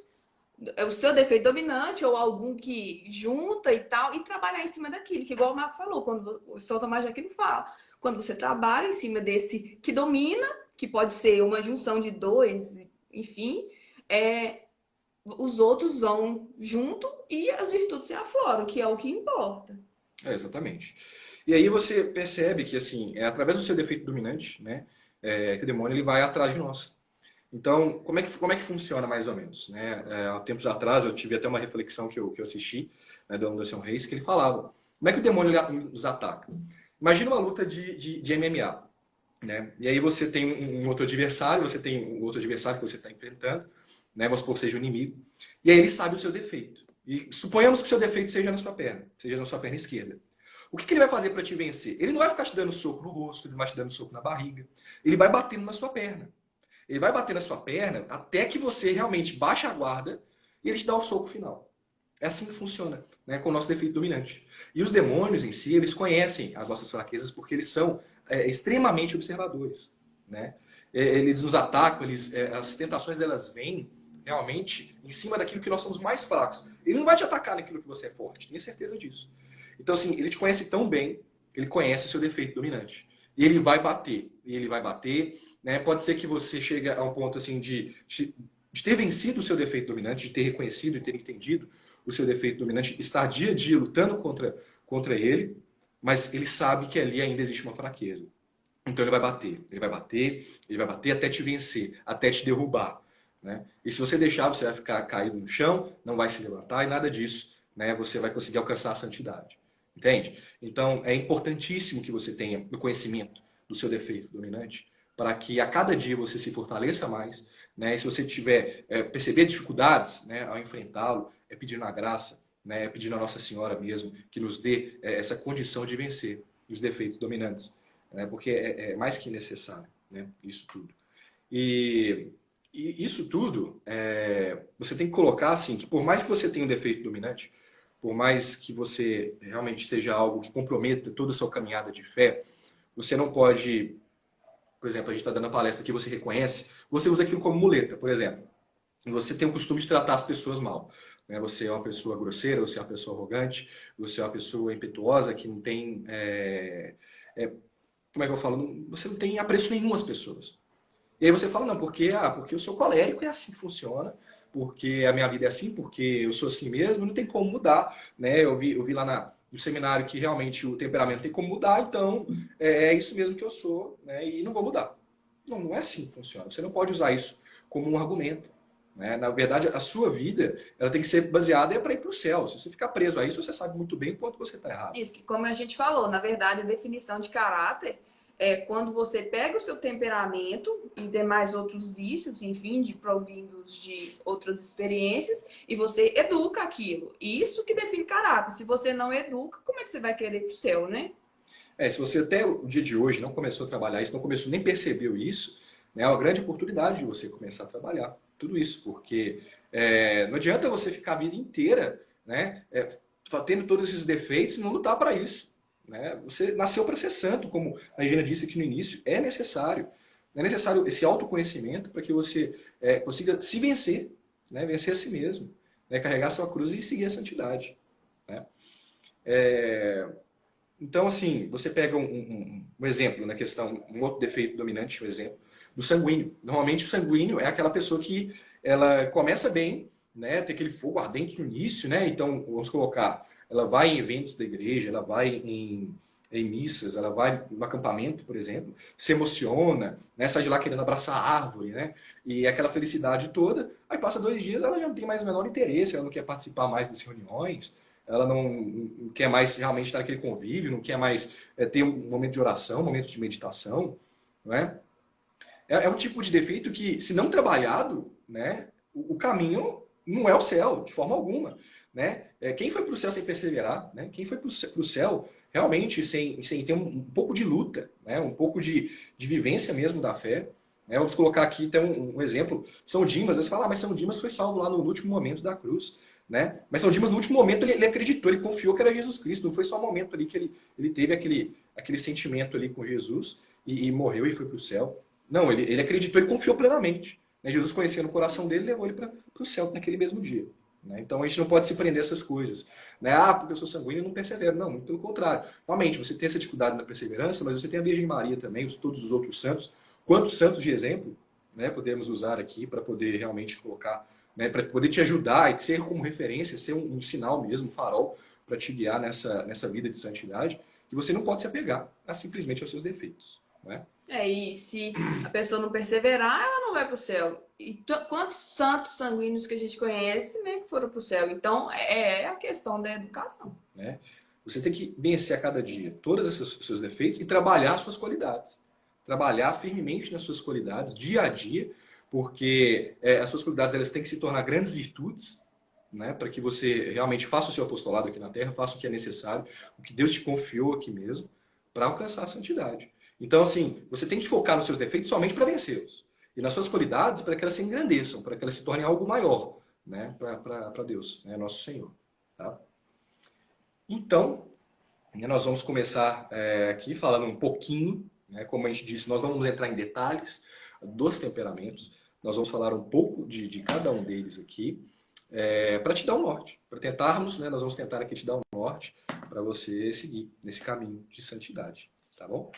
Speaker 1: o seu defeito dominante ou algum que junta e tal, e trabalhar em cima daquilo, que igual o Marco falou, quando o São Tomás de Aquino fala, quando você trabalha em cima desse que domina, que pode ser uma junção de dois, enfim, os outros vão junto e as virtudes se afloram, que é o que importa.
Speaker 2: Exatamente. E aí você percebe que, assim, é através do seu defeito dominante, né, que o demônio ele vai atrás de nós. Então, como é que funciona mais ou menos? Né? Há tempos atrás eu tive até uma reflexão que eu assisti, né, do Anderson Reis, que ele falava, como é que o demônio nos ataca? Imagina uma luta de MMA. Né? E aí você tem um outro adversário, você tem um outro adversário que você está enfrentando, né? Vamos supor que seja o inimigo, e aí ele sabe o seu defeito. E suponhamos que o seu defeito seja na sua perna, seja na sua perna esquerda. O que ele vai fazer para te vencer? Ele não vai ficar te dando soco no rosto, ele vai te dando soco na barriga, ele vai batendo na sua perna. Ele vai bater na sua perna até que você realmente baixe a guarda e ele te dá o soco final. É assim que funciona, né, com o nosso defeito dominante. E os demônios em si, eles conhecem as nossas fraquezas porque eles são extremamente observadores, né? Eles nos atacam, as tentações elas vêm realmente em cima daquilo que nós somos mais fracos. Ele não vai te atacar naquilo que você é forte, tenha certeza disso. Então, assim, ele te conhece tão bem, ele conhece o seu defeito dominante. E ele vai bater, né? Pode ser que você chegue a um ponto assim de ter vencido o seu defeito dominante, de ter reconhecido e ter entendido o seu defeito dominante, estar dia a dia lutando contra ele, mas ele sabe que ali ainda existe uma fraqueza. Então ele vai bater, ele vai bater, ele vai bater até te vencer, até te derrubar, né? E se você deixar, você vai ficar caído no chão, não vai se levantar e nada disso, né? Você vai conseguir alcançar a santidade. Entende? Então é importantíssimo que você tenha o conhecimento do seu defeito dominante, para que a cada dia você se fortaleça mais, né? E se você tiver perceber dificuldades, né, ao enfrentá-lo, é pedindo a graça, né, é pedindo a Nossa Senhora mesmo que nos dê essa condição de vencer os defeitos dominantes, né? Porque é mais que necessário, né? Isso tudo. E, e isso tudo, você tem que colocar assim, que por mais que você tenha um defeito dominante, por mais que você realmente seja algo que comprometa toda a sua caminhada de fé, você não pode, por exemplo, a gente está dando a palestra que você reconhece, você usa aquilo como muleta, por exemplo. Você tem o costume de tratar as pessoas mal, né? Você é uma pessoa grosseira, você é uma pessoa arrogante, você é uma pessoa impetuosa que não tem, como é que eu falo? Você não tem apreço nenhum às pessoas. E aí você fala, não, porque eu sou colérico, é assim que funciona, porque a minha vida é assim, porque eu sou assim mesmo, não tem como mudar, né? Eu vi lá no seminário que realmente o temperamento tem como mudar, então é isso mesmo que eu sou, né? E não vou mudar. Não, não é assim que funciona. Você não pode usar isso como um argumento, né? Na verdade, a sua vida ela tem que ser baseada para ir para o céu. Se você ficar preso a isso, você sabe muito bem quanto você está errado.
Speaker 1: Isso, que como a gente falou, na verdade, a definição de caráter é quando você pega o seu temperamento e demais outros vícios, enfim, de provindos de outras experiências, e você educa aquilo. Isso que define caráter. Se você não educa, como é que você vai querer ir pro céu, né?
Speaker 2: Se você até o dia de hoje não começou a trabalhar isso, não começou nem percebeu isso, né, é uma grande oportunidade de você começar a trabalhar tudo isso, porque não adianta você ficar a vida inteira, né, tendo todos esses defeitos e não lutar para isso. Né? Você nasceu para ser santo, como a Regina disse aqui no início, é necessário. É necessário esse autoconhecimento para que você consiga se vencer, né, vencer a si mesmo, né, carregar sua cruz e seguir a santidade. Né? Então, assim, você pega um exemplo na questão, um outro defeito dominante, um exemplo, do sanguíneo. Normalmente o sanguíneo é aquela pessoa que ela começa bem, né, tem aquele fogo ardente no início, né, então, vamos colocar, ela vai em eventos da igreja, ela vai em missas, ela vai no acampamento, por exemplo, se emociona, né, sai de lá querendo abraçar a árvore, né, e aquela felicidade toda, aí passa 2 dias, ela já não tem mais o menor interesse, ela não quer participar mais das reuniões, ela não quer mais realmente estar naquele convívio, não quer mais ter um momento de oração, um momento de meditação, não é? É um tipo de defeito que, se não trabalhado, né, o caminho não é o céu, de forma alguma. Né? Quem foi para o céu sem perseverar, né? Quem foi para o céu realmente sem ter um pouco de luta, né? Um pouco de vivência mesmo da fé. Né? Vamos colocar aqui então, um exemplo. São Dimas, você fala, mas São Dimas foi salvo lá no último momento da cruz. Né? Mas São Dimas, no último momento, ele acreditou, ele confiou que era Jesus Cristo. Não foi só um momento ali que ele teve aquele sentimento ali com Jesus e morreu e foi para o céu. Não, ele acreditou, ele confiou plenamente. Né? Jesus, conhecendo o coração dele, levou ele para o céu naquele mesmo dia. Né? Então a gente não pode se prender a essas coisas. Né? Ah, porque eu sou sanguíneo e não persevero. Não, muito pelo contrário. Realmente, você tem essa dificuldade na perseverança, mas você tem a Virgem Maria também, todos os outros santos. Quantos santos de exemplo, né, podemos usar aqui para poder realmente colocar, né, para poder te ajudar e ser como referência, ser um sinal mesmo, um farol, para te guiar nessa vida de santidade, que você não pode se apegar simplesmente aos seus defeitos. Né?
Speaker 1: E se a pessoa não perseverar, ela não vai para o céu. E quantos santos sanguíneos que a gente conhece, né, que foram para o céu? Então, é a questão da educação.
Speaker 2: Né? Você tem que vencer a cada dia todos esses seus defeitos e trabalhar as suas qualidades. Trabalhar firmemente nas suas qualidades, dia a dia, porque as suas qualidades elas têm que se tornar grandes virtudes, né, para que você realmente faça o seu apostolado aqui na Terra, faça o que é necessário, o que Deus te confiou aqui mesmo, para alcançar a santidade. Então, assim, você tem que focar nos seus defeitos somente para vencê-los. E nas suas qualidades para que elas se engrandeçam, para que elas se tornem algo maior, né, para Deus, né, nosso Senhor. Tá? Então, nós vamos começar aqui falando um pouquinho, né? Como a gente disse, nós não vamos entrar em detalhes dos temperamentos, nós vamos falar um pouco de cada um deles aqui, para te dar um norte, para tentarmos, né, nós vamos tentar aqui te dar um norte para você seguir nesse caminho de santidade, tá bom?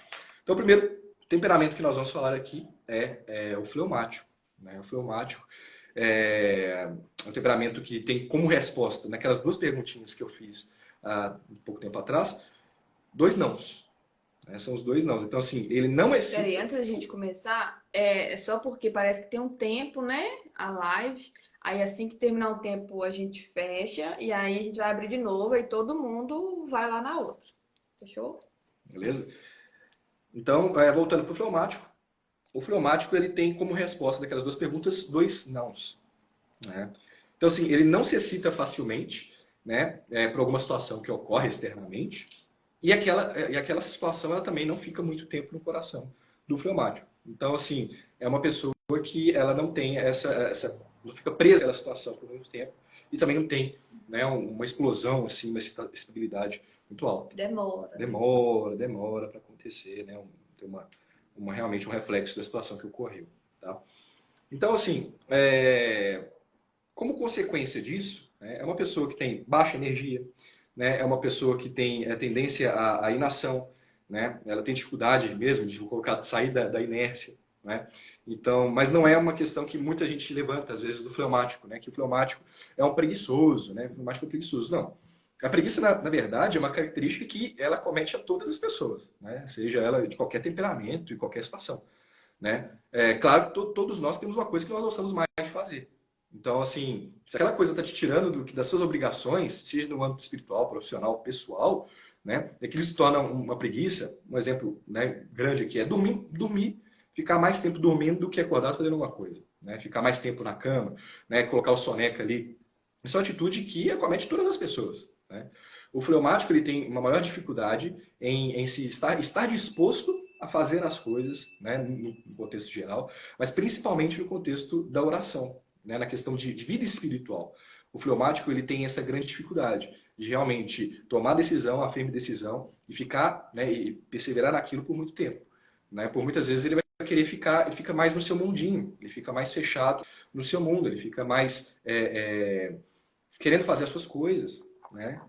Speaker 2: Então, o primeiro temperamento que nós vamos falar aqui é o fleumático, né? O fleumático é um temperamento que tem como resposta, naquelas duas perguntinhas que eu fiz há um pouco tempo atrás, 2 nãos. Né? São os 2 nãos. Então, assim, ele não é...
Speaker 1: Peraí, antes da gente começar, é só porque parece que tem um tempo, né? A live. Aí assim que terminar o tempo a gente fecha e aí a gente vai abrir de novo e todo mundo vai lá na outra. Fechou?
Speaker 2: Beleza? Então, voltando para o fleumático. O fleumático ele tem como resposta daquelas duas perguntas 2 nãos. Né? Então, assim, ele não se excita facilmente, né? Por alguma situação que ocorre externamente. E aquela situação ela também não fica muito tempo no coração do fleumático. Então, assim, é uma pessoa que ela não tem não fica presa naquela situação por muito tempo e também não tem, né, uma explosão, assim, uma excitabilidade muito alta. Demora para acontecer, né? Tem realmente um reflexo da situação que ocorreu. Tá? Então, assim, como consequência disso, né, é uma pessoa que tem baixa energia, né, é uma pessoa que tem tendência à inação, né, ela tem dificuldade mesmo de sair da inércia. Né? Então, mas não é uma questão que muita gente levanta, às vezes, do fleumático, né, que o fleumático é um preguiçoso, né, o fleumático é preguiçoso. Não. A preguiça, na verdade, é uma característica que ela comete a todas as pessoas, né, seja ela de qualquer temperamento e qualquer situação. Né? Claro que todos nós temos uma coisa que nós gostamos mais de fazer. Então, assim, se aquela coisa está te tirando das suas obrigações, seja no âmbito espiritual, profissional, pessoal, né, aquilo se torna uma preguiça. Um exemplo, né, grande aqui é dormir, ficar mais tempo dormindo do que acordado fazendo alguma coisa. Né? Ficar mais tempo na cama, né, colocar o soneca ali. Isso é uma atitude que acomete todas as pessoas. Né? O fleumático ele tem uma maior dificuldade em estar disposto a fazer as coisas, né, no contexto geral, mas principalmente no contexto da oração, né, na questão de vida espiritual. O fleumático ele tem essa grande dificuldade de realmente tomar decisão, a firme decisão, e ficar, né, e perseverar naquilo por muito tempo. Né? Por muitas vezes ele vai querer ele fica mais no seu mundinho, ele fica mais fechado no seu mundo, ele fica mais querendo fazer as suas coisas, né?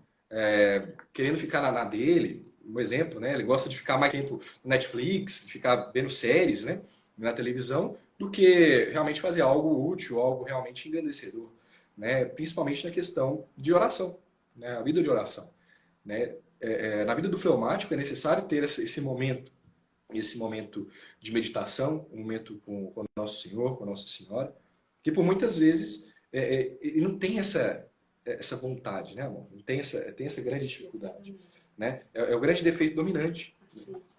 Speaker 2: Querendo ficar na dele, um exemplo, né? Ele gosta de ficar mais tempo no Netflix, de ficar vendo séries, né, na televisão, do que realmente fazer algo útil, algo realmente engrandecedor, né? Principalmente na questão de oração, né? A vida de oração, né? Na vida do fleumático é necessário ter esse momento de meditação, um momento com o Nosso Senhor, com a Nossa Senhora, que por muitas vezes ele não tem essa vontade, né, amor? Tem essa grande dificuldade. Né? É o grande defeito dominante.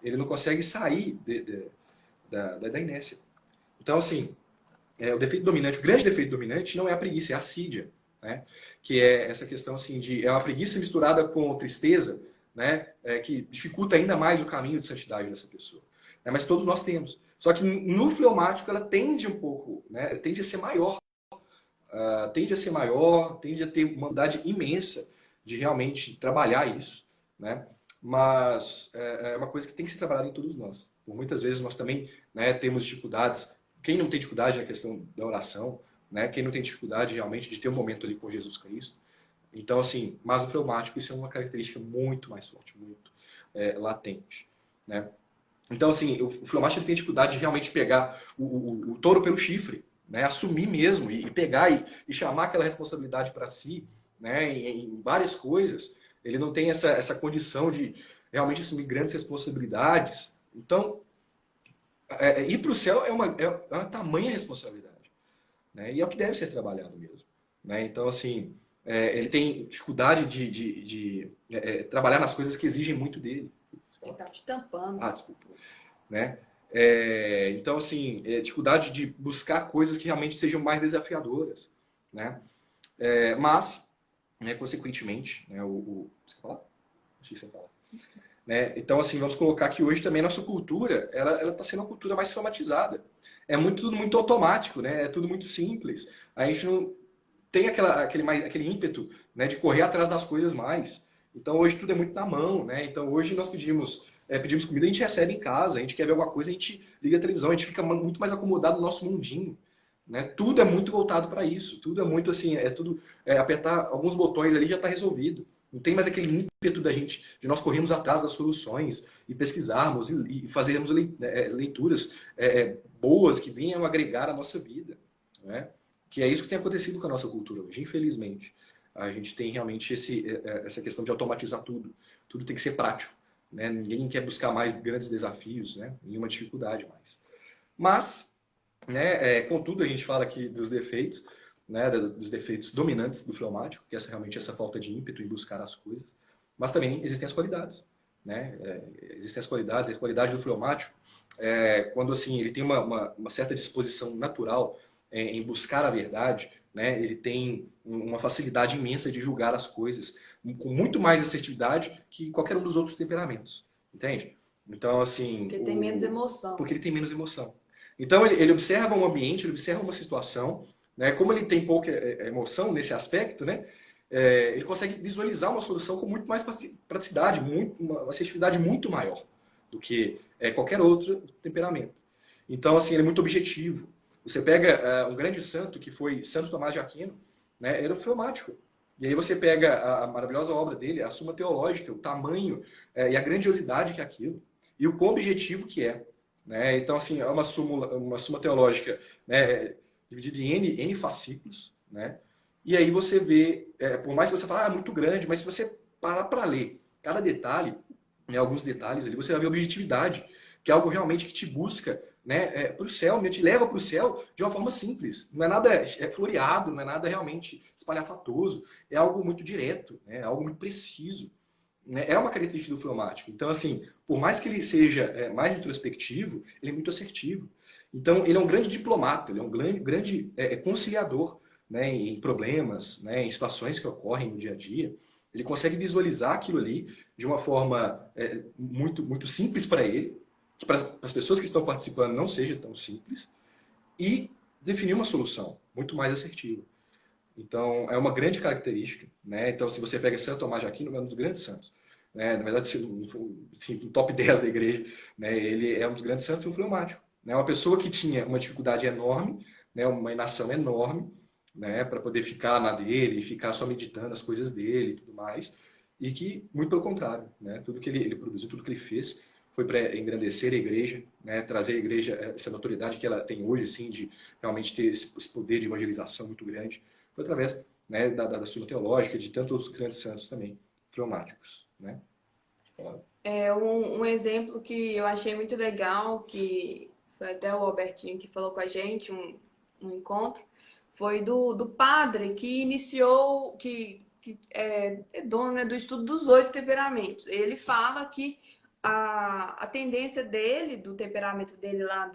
Speaker 2: Ele não consegue sair da inércia. Então, assim, o defeito dominante, o grande defeito dominante não é a preguiça, é a assídia. Né? Que é essa questão assim, é uma preguiça misturada com tristeza, né? Que dificulta ainda mais o caminho de santidade dessa pessoa. Mas todos nós temos. Só que no fleumático ela tende um pouco, né? Tende a ser maior. Tende a ter uma habilidade imensa de realmente trabalhar isso, né? Mas é uma coisa que tem que ser trabalhada em todos nós. Por muitas vezes nós também, né, temos dificuldades. Quem não tem dificuldade na questão da oração, né? Quem não tem dificuldade realmente de ter um momento ali com Jesus Cristo. Então, assim, mas o fleumático isso é uma característica muito mais forte, muito latente, né? Então, assim, o fleumático tem dificuldade de realmente pegar o touro pelo chifre, né, assumir mesmo e pegar e chamar aquela responsabilidade para si, né, em várias coisas. Ele não tem essa condição de realmente assumir grandes responsabilidades. Então, ir para o céu é uma tamanha responsabilidade. Né, e é o que deve ser trabalhado mesmo. Né? Então, assim, ele tem dificuldade de trabalhar nas coisas que exigem muito dele.
Speaker 1: Ele tá te tampando.
Speaker 2: Desculpa. Né? Então, assim, dificuldade de buscar coisas que realmente sejam mais desafiadoras, né? Mas, né, consequentemente, né, você quer falar? Acho que você fala. Né? Então, assim, vamos colocar que hoje também a nossa cultura, ela está sendo uma cultura mais formatizada. É tudo muito automático, né? É tudo muito simples. A gente não tem aquele ímpeto, né, de correr atrás das coisas mais. Então, hoje tudo é muito na mão, né? Então, hoje nós pedimos pedimos comida, a gente recebe em casa, a gente quer ver alguma coisa, a gente liga a televisão, a gente fica muito mais acomodado no nosso mundinho. Né? Tudo é muito voltado para isso, tudo é muito assim, apertar alguns botões ali já está resolvido. Não tem mais aquele ímpeto da gente, de nós corrermos atrás das soluções e pesquisarmos e fazermos leituras boas que venham agregar a nossa vida. Né? Que é isso que tem acontecido com a nossa cultura hoje, infelizmente. A gente tem realmente essa questão de automatizar tudo. Tudo tem que ser prático. Né? Ninguém quer buscar mais grandes desafios, né? Nenhuma dificuldade mais. Mas, né, contudo, a gente fala aqui dos defeitos, né, dos defeitos dominantes do fleumático, que é realmente essa falta de ímpeto em buscar as coisas, mas também existem as qualidades. Né? Existem as qualidades, a qualidade do fleumático, quando assim, ele tem uma certa disposição natural em buscar a verdade, né? Ele tem uma facilidade imensa de julgar as coisas com muito mais assertividade que qualquer um dos outros temperamentos, entende? Então, assim...
Speaker 1: Porque tem menos emoção.
Speaker 2: Porque ele tem menos emoção. Então, ele observa um ambiente, ele observa uma situação, né? Como ele tem pouca emoção nesse aspecto, né? Ele consegue visualizar uma solução com muito mais praticidade, uma assertividade muito maior do que qualquer outro temperamento. Então, assim, ele é muito objetivo. Você pega um grande santo, que foi Santo Tomás de Aquino, né? Era um fleumático. E aí você pega a maravilhosa obra dele, a Suma Teológica, o tamanho e a grandiosidade que é aquilo, e o quão objetivo que é. Né? Então, assim, é uma suma teológica, né, dividida em N fascículos, né? E aí você vê, por mais que você fale, é muito grande, mas se você parar para ler cada detalhe, né, alguns detalhes ali, você vai ver a objetividade, que é algo realmente que te busca, né, para o céu, te leva para o céu de uma forma simples. Não é nada floreado, não é nada realmente espalhafatoso, é algo muito direto, né, é algo muito preciso. Né? É uma característica do fleumático. Então, assim, por mais que ele seja mais introspectivo, ele é muito assertivo. Então, ele é um grande diplomata, ele é um grande conciliador, né, em problemas, né, em situações que ocorrem no dia a dia. Ele consegue visualizar aquilo ali de uma forma muito simples para ele, que para as pessoas que estão participando não seja tão simples, e definir uma solução muito mais assertiva. Então, é uma grande característica. Né? Então, se você pega Santo Tomás de Aquino, é um dos grandes santos. Né? Na verdade, no top 10 da igreja, né? Ele é um dos grandes santos e um fleumático. Né? Uma pessoa que tinha uma dificuldade enorme, né? Uma inação enorme, né? Para poder ficar na dele, ficar só meditando as coisas dele e tudo mais. E que, muito pelo contrário, né? Tudo que ele produziu, tudo que ele fez, foi para engrandecer a igreja, né? Trazer a igreja essa notoriedade que ela tem hoje, assim, de realmente ter esse poder de evangelização muito grande. Foi através, né, da Suma Teológica, de tantos outros grandes santos também, fleumáticos. Né?
Speaker 1: Um exemplo que eu achei muito legal, que foi até o Albertinho que falou com a gente, um encontro, foi do padre que iniciou, que é dono, né, do estudo dos 8 temperamentos. Ele fala que a tendência dele, do temperamento dele lá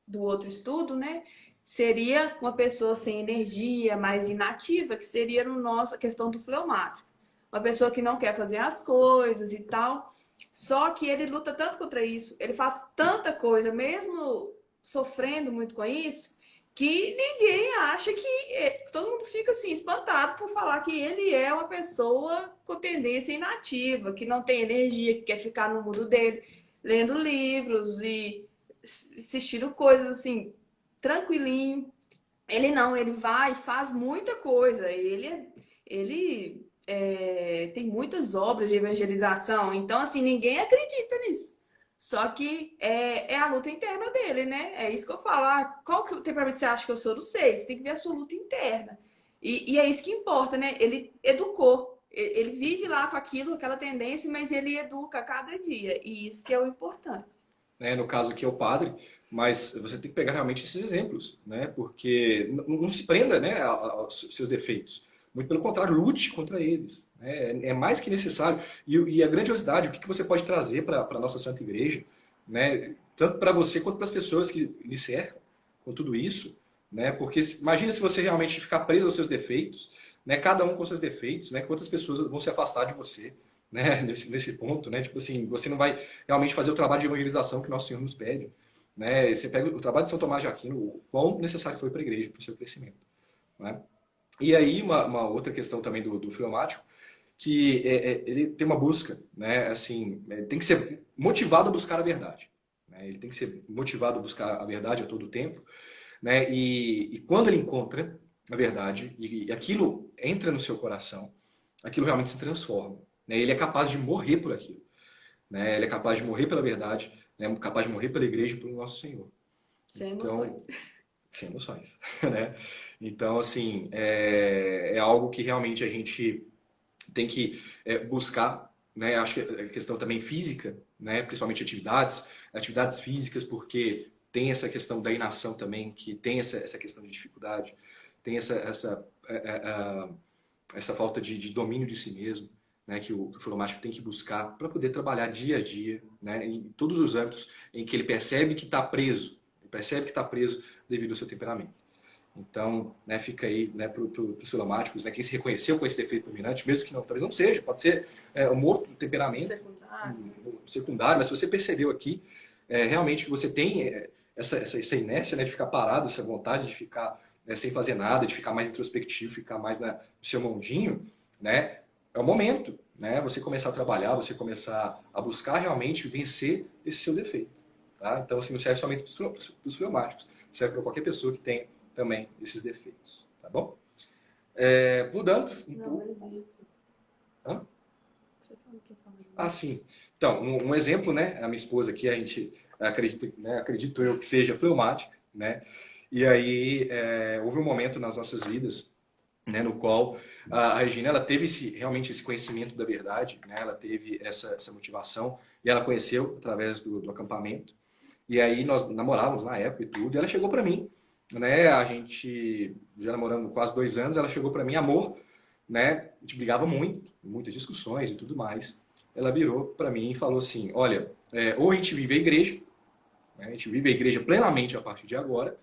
Speaker 1: do outro estudo, né, seria uma pessoa sem energia, mais inativa, que seria no nosso a questão do fleumático. Uma pessoa que não quer fazer as coisas e tal. Só que ele luta tanto contra isso, ele faz tanta coisa, mesmo sofrendo muito com isso, que ninguém acha que... Todo mundo fica assim, espantado por falar que ele é uma pessoa com tendência inativa, que não tem energia, que quer ficar no mundo dele, lendo livros e assistindo coisas assim, tranquilinho. Ele não, ele vai e faz muita coisa. Ele tem muitas obras de evangelização. Então, assim, ninguém acredita nisso. Só que é a luta interna dele, né? É isso que eu falo. Qual que temperamento você acha que eu sou? Não sei. Você tem que ver a sua luta interna. E é isso que importa, né? Ele educou. Ele vive lá com aquilo, aquela tendência, mas ele educa a cada dia. E isso que é o importante.
Speaker 2: Né? No caso aqui é o padre, mas você tem que pegar realmente esses exemplos, né? Porque não se prenda, né, aos seus defeitos. Muito pelo contrário, lute contra eles. Né? É mais que necessário. E a grandiosidade, o que você pode trazer para a nossa Santa Igreja, né? Tanto para você quanto para as pessoas que lhe cercam, com tudo isso. Né? Porque imagina se você realmente ficar preso aos seus defeitos, né? Cada um com seus defeitos, né? Quantas pessoas vão se afastar de você, né? Nesse ponto, né? Tipo assim, você não vai realmente fazer o trabalho de evangelização que Nosso Senhor nos pede. Né? Você pega o trabalho de São Tomás de Aquino, o quão necessário foi para a igreja, para o seu crescimento. Né? E aí, uma outra questão também do fleumático, que ele tem uma busca, né? Assim, tem que ser motivado a buscar a verdade, né? Ele tem que ser motivado a buscar a verdade a todo tempo, né? E quando ele encontra a verdade e aquilo entra no seu coração, aquilo realmente se transforma, né? Ele é capaz de morrer por aquilo, né? Ele é capaz de morrer pela verdade, né? Capaz de morrer pela igreja e pelo nosso Senhor.
Speaker 1: Sem
Speaker 2: Então,
Speaker 1: emoções.
Speaker 2: sem emoções, né? Então, assim, é algo que realmente a gente tem que buscar, né? Acho que a questão também física, né? Principalmente atividades físicas, porque tem essa questão da inação também, que tem essa questão de dificuldade, tem essa falta de domínio de si mesmo, né? Que o informático tem que buscar para poder trabalhar dia a dia, né? Em todos os âmbitos em que ele percebe que está preso, devido ao seu temperamento. Então, né, fica aí, né, para os filomáticos, né, quem se reconheceu com esse defeito dominante, mesmo que não, talvez não seja, pode ser um outro temperamento, um secundário, mas se você percebeu aqui, realmente que você tem essa inércia, né, de ficar parado, essa vontade de ficar sem fazer nada, de ficar mais introspectivo, ficar mais no seu mundinho, né, é o momento, né, você começar a trabalhar, você começar a buscar realmente vencer esse seu defeito. Tá? Então, assim, não serve somente para os filomáticos, serve para qualquer pessoa que tem também esses defeitos, tá bom? Mudando um pouco. Hã? Ah, sim. Então, um exemplo, né? A minha esposa aqui, a gente acredita, né, acredito eu que seja fleumática, né? E aí houve um momento nas nossas vidas, né, no qual a Regina ela teve realmente esse conhecimento da verdade, né? Ela teve essa motivação e ela conheceu através do acampamento. E aí nós namorávamos na época e tudo. E ela chegou pra mim, né? A gente já namorando quase 2 anos. Ela chegou pra mim, amor, né? A gente brigava muito, muitas discussões e tudo mais. Ela virou pra mim e falou assim: olha, ou a gente vive a igreja, né? A gente vive a igreja plenamente a partir de agora,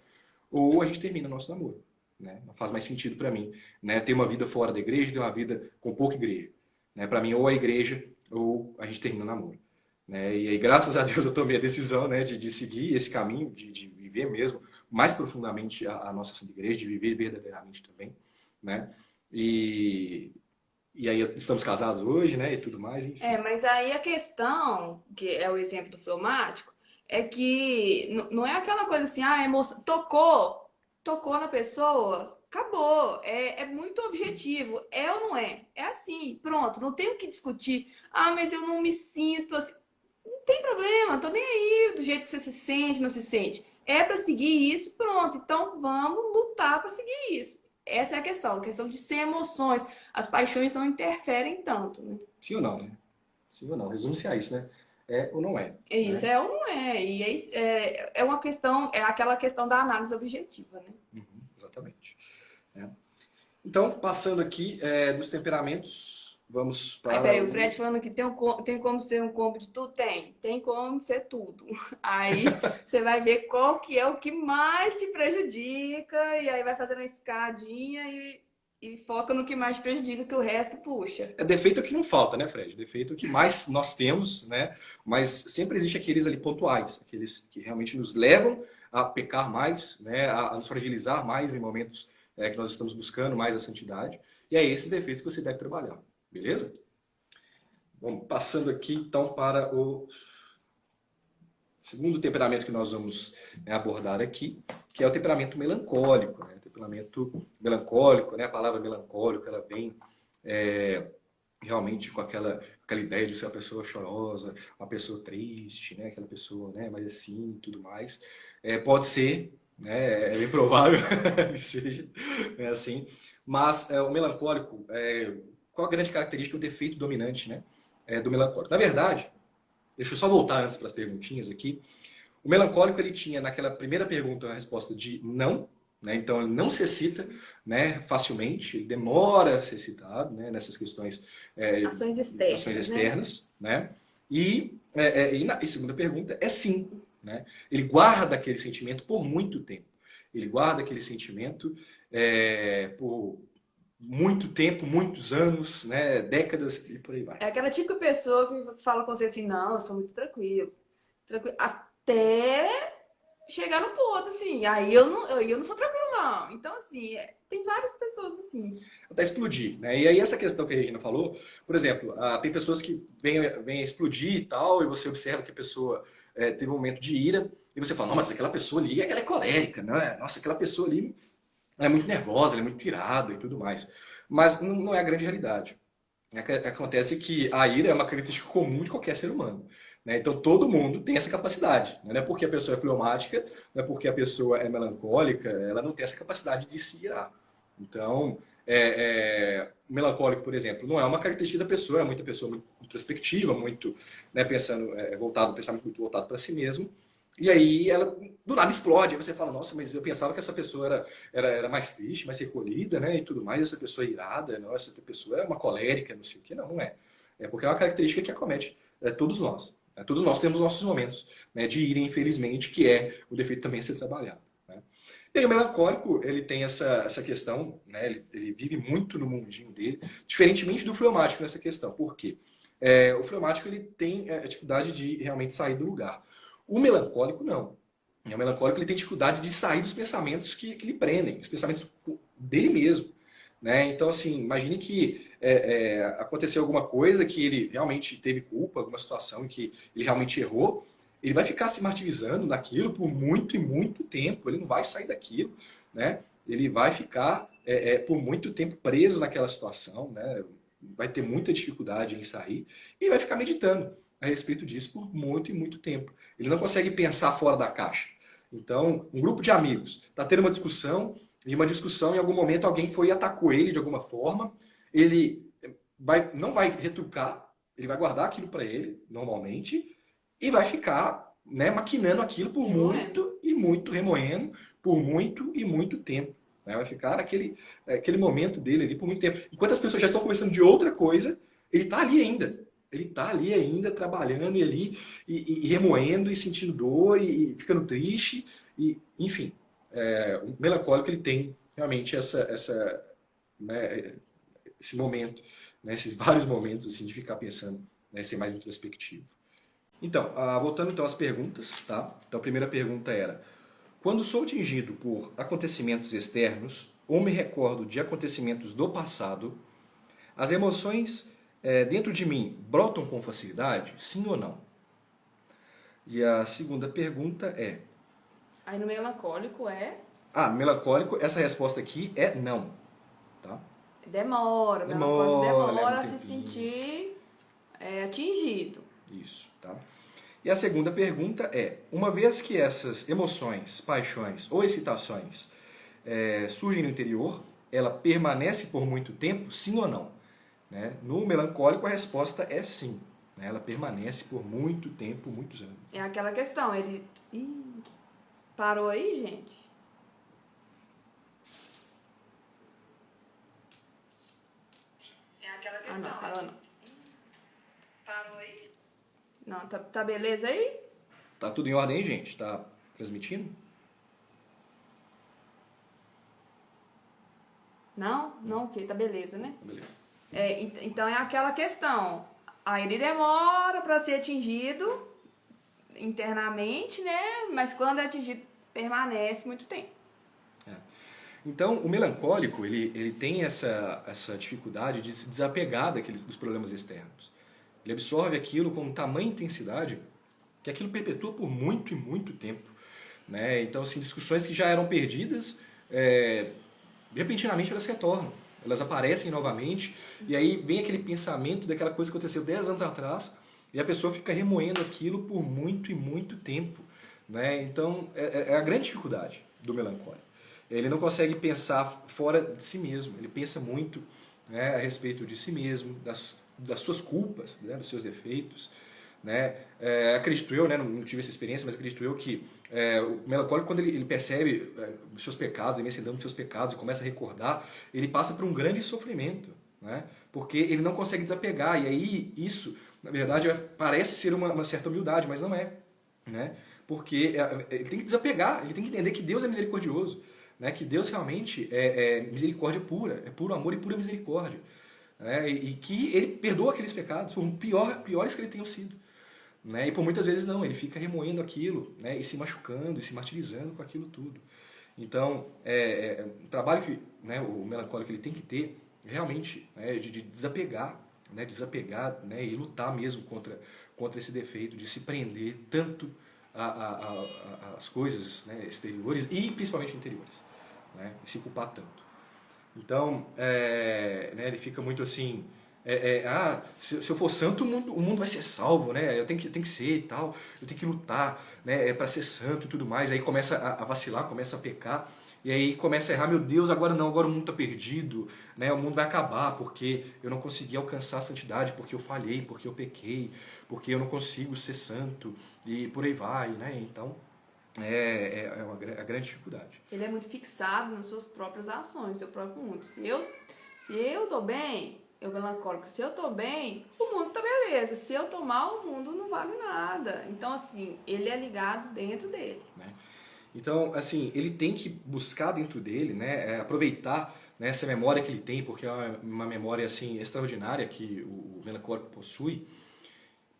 Speaker 2: ou a gente termina nosso namoro. Né? Não faz mais sentido pra mim, né? Ter uma vida fora da igreja, ter uma vida com pouca igreja. Né? Para mim, ou a igreja, ou a gente termina o namoro. Né? E aí, graças a Deus, eu tomei a decisão, né, de seguir esse caminho, de viver mesmo mais profundamente a nossa Santa Igreja, de viver verdadeiramente também, né? E, e aí estamos casados hoje, né, e tudo mais, enfim.
Speaker 1: Mas aí a questão, que é o exemplo do fleumático, é que não é aquela coisa assim, ah, emoção, tocou na pessoa, acabou. É muito objetivo. É ou não é? É assim, pronto, não tem o que discutir. Ah, mas eu não me sinto assim. Não tem problema, tô nem aí do jeito que você se sente, não se sente. É pra seguir isso, pronto. Então vamos lutar pra seguir isso. Essa é a questão de ser emoções. As paixões não interferem tanto, né?
Speaker 2: Sim ou não, né? Sim ou não? Resume-se a isso, né? É ou não é,
Speaker 1: É isso,
Speaker 2: né?
Speaker 1: é ou não é. E é uma questão, é aquela questão da análise objetiva, né?
Speaker 2: Uhum, exatamente. É. Então, passando aqui dos temperamentos, vamos
Speaker 1: Aí,
Speaker 2: para
Speaker 1: peraí, o
Speaker 2: o...
Speaker 1: Fred falando que tem como ser um combo de tudo? Tem como ser tudo. Aí você vai ver qual que é o que mais te prejudica, e aí vai fazendo uma escadinha e foca no que mais te prejudica, que o resto puxa.
Speaker 2: Defeito é o que não falta, né, Fred? Defeito é o que mais nós temos, né? Mas sempre existe aqueles ali pontuais, aqueles que realmente nos levam a pecar mais, né? A nos fragilizar mais em momentos que nós estamos buscando mais a santidade. E é esses defeitos que você deve trabalhar, beleza? Vamos passando aqui então para o segundo temperamento que nós vamos abordar aqui, que é o temperamento melancólico, né? O temperamento melancólico, né? A palavra melancólico, ela vem realmente com aquela ideia de ser uma pessoa chorosa, uma pessoa triste, né? Aquela pessoa, né, mais assim, tudo mais. Pode ser, né? É bem provável que seja, né, assim. Mas o melancólico, qual a grande característica, o defeito dominante, né, do melancólico? Na verdade, deixa eu só voltar antes para as perguntinhas aqui. O melancólico ele tinha naquela primeira pergunta a resposta de não, né? Então ele não se excita, né, facilmente, ele demora a ser excitado, né, nessas questões
Speaker 1: Ações
Speaker 2: ações
Speaker 1: externas, né?
Speaker 2: externas, né? E segunda pergunta é sim, né? Ele guarda aquele sentimento por muito tempo. Ele guarda aquele sentimento por muito tempo, muitos anos, né, décadas e por aí vai.
Speaker 1: É aquela típica pessoa que você fala com você assim, não, eu sou muito tranquilo. Tranquilo. Até chegar no ponto, assim. Aí eu não sou tranquilo, não. Então, assim, tem várias pessoas assim.
Speaker 2: Até explodir, né? E aí essa questão que a Regina falou, por exemplo, tem pessoas que vêm a explodir e tal, e você observa que a pessoa teve um momento de ira, e você fala, nossa, aquela pessoa ali, ela é colérica, né? Nossa, aquela pessoa ali, ela é muito nervosa, ela é muito irada e tudo mais. Mas não é a grande realidade. Acontece que a ira é uma característica comum de qualquer ser humano. Né? Então todo mundo tem essa capacidade. Né? Não é porque a pessoa é fleumática, não é porque a pessoa é melancólica, ela não tem essa capacidade de se irar. Então, melancólico, por exemplo, não é uma característica da pessoa, é muita pessoa muito introspectiva, muito, né, pensando, pensamento muito voltado para si mesmo. E aí ela do nada explode, aí você fala, nossa, mas eu pensava que essa pessoa era mais triste, mais recolhida, né, e tudo mais, essa pessoa é irada, não, essa pessoa é uma colérica, não sei o que, não é. É porque é uma característica que acomete todos nós. Né? Todos nós temos nossos momentos, né, de ira, infelizmente, que é o defeito também a ser trabalhado. Né? E aí o melancólico, ele tem essa questão, né, ele vive muito no mundinho dele, diferentemente do fleumático nessa questão. Por quê? O fleumático ele tem a dificuldade de realmente sair do lugar. O melancólico não. O melancólico ele tem dificuldade de sair dos pensamentos que lhe prendem, os pensamentos dele mesmo. Né? Então, assim, imagine que aconteceu alguma coisa que ele realmente teve culpa, alguma situação em que ele realmente errou, ele vai ficar se martirizando naquilo por muito e muito tempo, ele não vai sair daquilo, né? Ele vai ficar por muito tempo preso naquela situação, né? Vai ter muita dificuldade em sair e vai ficar meditando a respeito disso por muito e muito tempo. Ele não consegue pensar fora da caixa. Então, um grupo de amigos está tendo uma discussão, e uma discussão, em algum momento, alguém foi e atacou ele de alguma forma, ele não vai retrucar, ele vai guardar aquilo para ele, normalmente, e vai ficar, né, maquinando aquilo por muito e muito, remoendo, por muito e muito tempo. Né? Vai ficar aquele momento dele ali por muito tempo. Enquanto as pessoas já estão conversando de outra coisa, ele está ali ainda. Ele está ali ainda, trabalhando e ali, e remoendo, e sentindo dor, e ficando triste, e enfim. O melancólico ele tem realmente né, esse momento, né, esses vários momentos assim, de ficar pensando, né, ser mais introspectivo. Então, voltando então às perguntas, tá? Então a primeira pergunta era: quando sou atingido por acontecimentos externos ou me recordo de acontecimentos do passado, as emoções dentro de mim brotam com facilidade? Sim ou não? E a segunda pergunta é...
Speaker 1: Aí no melancólico
Speaker 2: melancólico, essa resposta aqui é não. Tá?
Speaker 1: Demora, o melancólico demora a se
Speaker 2: tempinho.
Speaker 1: sentir atingido.
Speaker 2: Isso, tá? E a segunda pergunta é: uma vez que essas emoções, paixões ou excitações surgem no interior, ela permanece por muito tempo, sim ou não? Né? No melancólico a resposta é sim. Né? Ela permanece por muito tempo, muitos anos.
Speaker 1: É aquela questão, ele... parou aí, gente? É aquela questão. Não, parou não. Parou aí? Não, tá beleza aí?
Speaker 2: Tá tudo em ordem aí, gente? Tá transmitindo?
Speaker 1: Não? Não, ok, tá beleza, né?
Speaker 2: Beleza.
Speaker 1: Então é aquela questão. Aí ele demora para ser atingido internamente, né? Mas quando é atingido, permanece muito tempo.
Speaker 2: Então, o melancólico, ele tem essa dificuldade de se desapegar dos problemas externos. Ele absorve aquilo com tamanha intensidade que aquilo perpetua por muito e muito tempo. Né? Então, assim, discussões que já eram perdidas, repentinamente elas retornam. Elas aparecem novamente, e aí vem aquele pensamento daquela coisa que aconteceu 10 anos atrás, e a pessoa fica remoendo aquilo por muito e muito tempo. Né? Então, é a grande dificuldade do melancólico. Ele não consegue pensar fora de si mesmo, ele pensa muito, né, a respeito de si mesmo, das suas culpas, né, dos seus defeitos. Né? Acredito eu, né, não tive essa experiência, mas acredito eu que o melancólico, quando ele percebe os seus pecados, ele vem se dando os seus pecados e começa a recordar, ele passa por um grande sofrimento, né? Porque ele não consegue desapegar, e aí isso, na verdade, parece ser uma certa humildade, mas não é. Né? Porque ele tem que desapegar, ele tem que entender que Deus é misericordioso, né? Que Deus realmente é misericórdia pura, é puro amor e pura misericórdia. Né? E que ele perdoa aqueles pecados, por piores que eles tenham sido. né? E por muitas vezes não, ele fica remoendo aquilo, né? E se machucando, e se martirizando com aquilo tudo. Então, o trabalho que, né, o melancólico ele tem que ter realmente, né, de desapegar, né, e lutar mesmo contra esse defeito de se prender tanto às coisas, né, exteriores e principalmente interiores, né, e se culpar tanto. Então, né, ele fica muito assim, se eu for santo, o mundo vai ser salvo, né? Eu tenho que ser e tal, eu tenho que lutar, né, para ser santo e tudo mais. Aí começa a vacilar, começa a pecar, e aí começa a errar, meu Deus, agora não, agora o mundo está perdido, né? O mundo vai acabar porque eu não consegui alcançar a santidade, porque eu falhei, porque eu pequei, porque eu não consigo ser santo, e por aí vai, né? Então, a grande dificuldade.
Speaker 1: Ele é muito fixado nas suas próprias ações, seu próprio mundo. Se eu tô bem, eu melancólico, se eu tô bem, o mundo tá beleza. Se eu tô mal, o mundo não vale nada. Então, assim, ele é ligado dentro dele.
Speaker 2: Né? Então, assim, ele tem que buscar dentro dele, né, aproveitar, né, essa memória que ele tem, porque é uma memória assim extraordinária que o melancólico possui,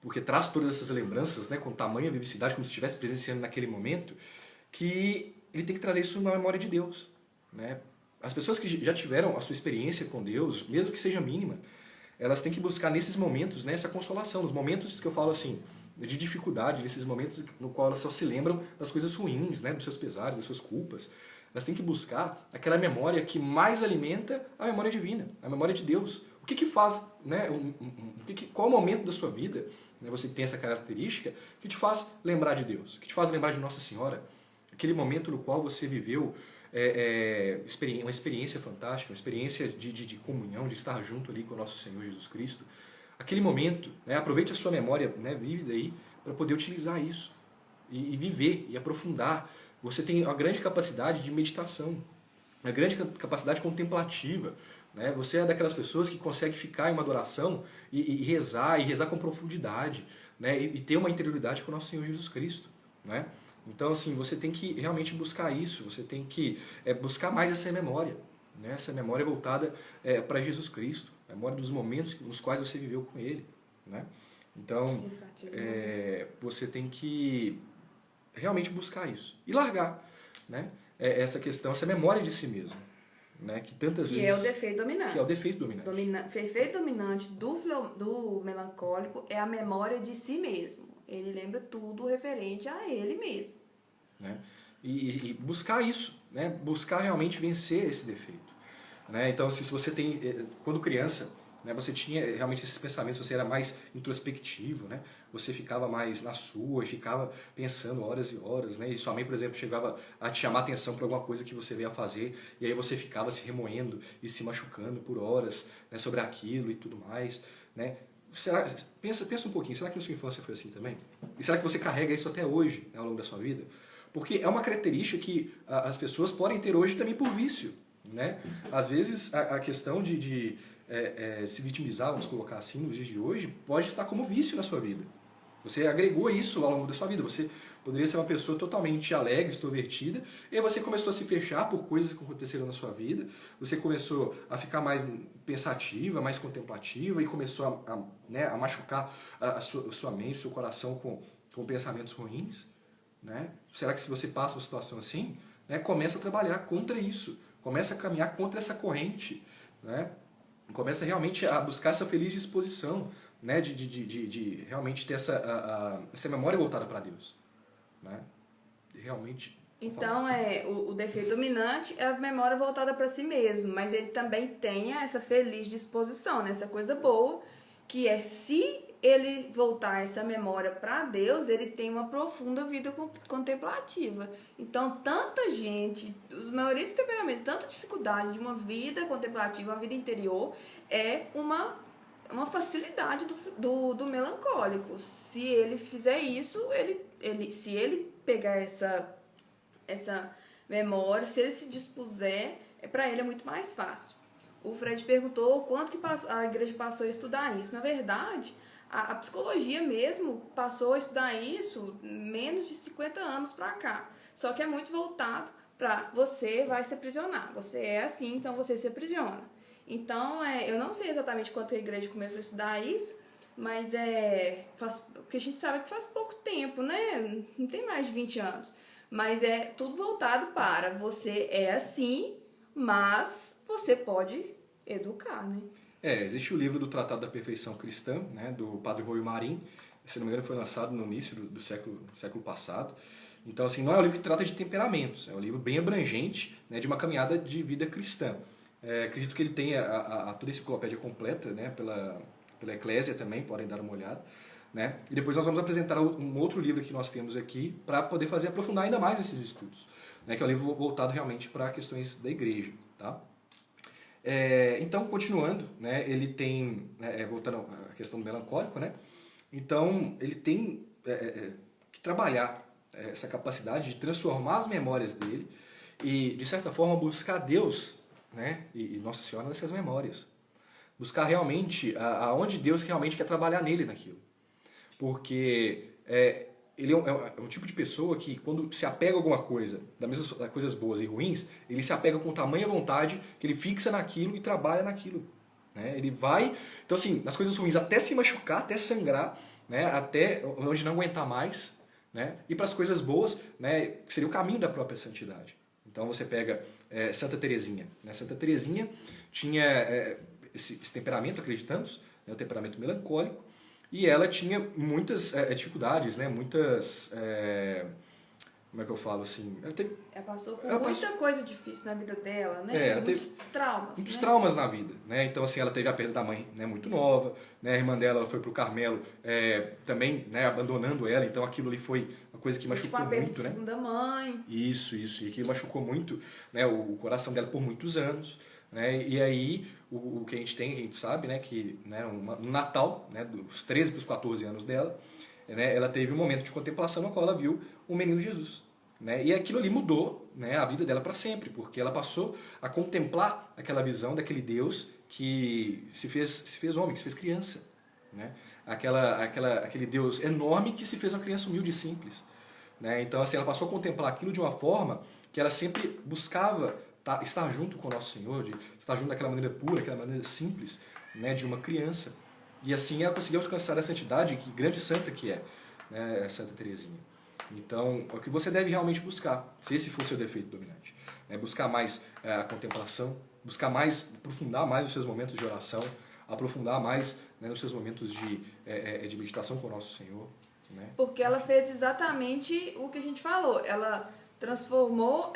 Speaker 2: porque traz todas essas lembranças, né, com tamanha vivacidade, como se estivesse presenciando naquele momento, que ele tem que trazer isso na memória de Deus, né? As pessoas que já tiveram a sua experiência com Deus, mesmo que seja mínima, elas têm que buscar nesses momentos, né, essa consolação, nos momentos que eu falo assim, de dificuldade, nesses momentos no qual elas só se lembram das coisas ruins, né, dos seus pesares, das suas culpas. Elas têm que buscar aquela memória que mais alimenta a memória divina, a memória de Deus. O que faz, né, qual o momento da sua vida, né, você tem essa característica que te faz lembrar de Deus, que te faz lembrar de Nossa Senhora, aquele momento no qual você viveu uma experiência fantástica, uma experiência de comunhão, de estar junto ali com o nosso Senhor Jesus Cristo. Aquele momento, né, aproveite a sua memória, né, vívida aí, para poder utilizar isso e viver e aprofundar. Você tem uma grande capacidade de meditação, uma grande capacidade contemplativa. Né? Você é daquelas pessoas que consegue ficar em uma adoração e rezar com profundidade, né? E ter uma interioridade com o nosso Senhor Jesus Cristo. Né? Então, assim, você tem que realmente buscar isso, você tem que buscar mais essa memória, né? Essa memória voltada para Jesus Cristo, a memória dos momentos nos quais você viveu com Ele. Né? Então, você tem que realmente buscar isso e largar, né? Essa questão, essa memória de si mesmo. Né? Que tantas vezes...
Speaker 1: é o defeito dominante.
Speaker 2: Que é o defeito dominante.
Speaker 1: Defeito dominante do melancólico é a memória de si mesmo. Ele lembra tudo referente a ele mesmo.
Speaker 2: Né? E buscar isso, né? Buscar realmente vencer esse defeito. Né? Então, se você tem... Quando criança, né, você tinha realmente esses pensamentos, você era mais introspectivo, né? Você ficava mais na sua e ficava pensando horas e horas, né? E sua mãe, por exemplo, chegava a te chamar a atenção para alguma coisa que você veio a fazer e aí você ficava se remoendo e se machucando por horas, né, sobre aquilo e tudo mais, né? Pensa um pouquinho, será que na sua infância foi assim também? E será que você carrega isso até hoje, né, ao longo da sua vida? Porque é uma característica que as pessoas podem ter hoje também por vício, né? Às vezes a questão de se vitimizar, vamos colocar assim, nos dias de hoje, pode estar como vício na sua vida. Você agregou isso ao longo da sua vida. Você poderia ser uma pessoa totalmente alegre, extrovertida, e aí você começou a se fechar por coisas que aconteceram na sua vida, você começou a ficar mais pensativa, mais contemplativa, e começou a machucar a sua mente, o seu coração com pensamentos ruins. Né? Será que se você passa uma situação assim, né, começa a trabalhar contra isso, começa a caminhar contra essa corrente, né? Começa realmente a buscar essa feliz disposição, né, de realmente ter essa memória voltada para Deus. Né? Realmente.
Speaker 1: Então, o defeito dominante é a memória voltada para si mesmo, mas ele também tem essa feliz disposição, né, essa coisa boa, que é se ele voltar essa memória para Deus, ele tem uma profunda vida contemplativa. Então, tanta gente, os maioria dos temperamentos, tanta dificuldade de uma vida contemplativa, uma vida interior, é uma facilidade do melancólico. Se ele fizer isso, se ele pegar essa memória, se ele se dispuser, para ele é muito mais fácil. O Fred perguntou quanto que a igreja passou a estudar isso. Na verdade, a psicologia mesmo passou a estudar isso menos de 50 anos para cá. Só que é muito voltado para você vai se aprisionar. Você é assim, então você se aprisiona. Então, eu não sei exatamente quanto a igreja começou a estudar isso, mas porque a gente sabe que faz pouco tempo, né? Não tem mais de 20 anos. Mas é tudo voltado para você é assim, mas você pode educar, né?
Speaker 2: Existe o livro do Tratado da Perfeição Cristã, né, do Padre Royo Marim, se não me engano foi lançado no início do século passado. Então, assim, não é um livro que trata de temperamentos, é um livro bem abrangente, né, de uma caminhada de vida cristã. Acredito que ele tenha toda a enciclopédia completa, né, pela Eclésia também, podem dar uma olhada. Né? E depois nós vamos apresentar um outro livro que nós temos aqui para poder aprofundar ainda mais esses estudos, né, que é um livro voltado realmente para questões da igreja. Tá? Então, continuando, né, ele tem, voltando à questão do melancólico, né, então ele tem que trabalhar essa capacidade de transformar as memórias dele e, de certa forma, buscar Deus, né, e Nossa Senhora nessas memórias. Buscar realmente aonde Deus realmente quer trabalhar nele naquilo. Porque ele é um tipo de pessoa que, quando se apega a alguma coisa, das coisas boas e ruins, ele se apega com tamanha vontade que ele fixa naquilo e trabalha naquilo. Né? Ele vai, então assim, nas coisas ruins, até se machucar, até sangrar, né? Até onde não aguentar mais, né? E para as coisas boas, né? Que seria o caminho da própria santidade. Então você pega Santa Teresinha. Né? Santa Teresinha tinha esse temperamento, acreditamos, né? O temperamento melancólico, e ela tinha muitas dificuldades, né? Muitas... como é que eu falo assim?
Speaker 1: Ela passou por muita coisa difícil na vida dela, né?
Speaker 2: Ela
Speaker 1: muitos traumas.
Speaker 2: Muitos
Speaker 1: né?
Speaker 2: traumas na vida, né? Então, assim, ela teve a perda da mãe, né, muito nova, né? A irmã dela foi pro Carmelo também, né, abandonando ela, então aquilo ali foi uma coisa que machucou
Speaker 1: tipo, a perda
Speaker 2: muito,
Speaker 1: de
Speaker 2: né?
Speaker 1: segunda mãe.
Speaker 2: Isso, e que machucou muito, né, o coração dela por muitos anos, né? E aí, o que a gente sabe, né, que no Natal, né, dos 13 para os 14 anos dela, né, ela teve um momento de contemplação no qual ela viu o menino Jesus. Né? E aquilo ali mudou, né, a vida dela para sempre, porque ela passou a contemplar aquela visão daquele Deus que se fez homem, que se fez criança. Né? Aquele Deus enorme que se fez uma criança humilde e simples. Né? Então, assim, ela passou a contemplar aquilo de uma forma que ela sempre buscava estar junto com o nosso Senhor, de estar junto daquela maneira pura, daquela maneira simples, né, de uma criança. E assim ela conseguiu alcançar a santidade, que grande santa que é, né, Santa Teresinha. Então, é o que você deve realmente buscar, se esse for seu defeito dominante. Buscar mais a contemplação, buscar mais, aprofundar mais os seus momentos de oração, aprofundar mais, né, nos seus momentos de meditação com o nosso Senhor. Né?
Speaker 1: Porque ela fez exatamente o que a gente falou. Ela transformou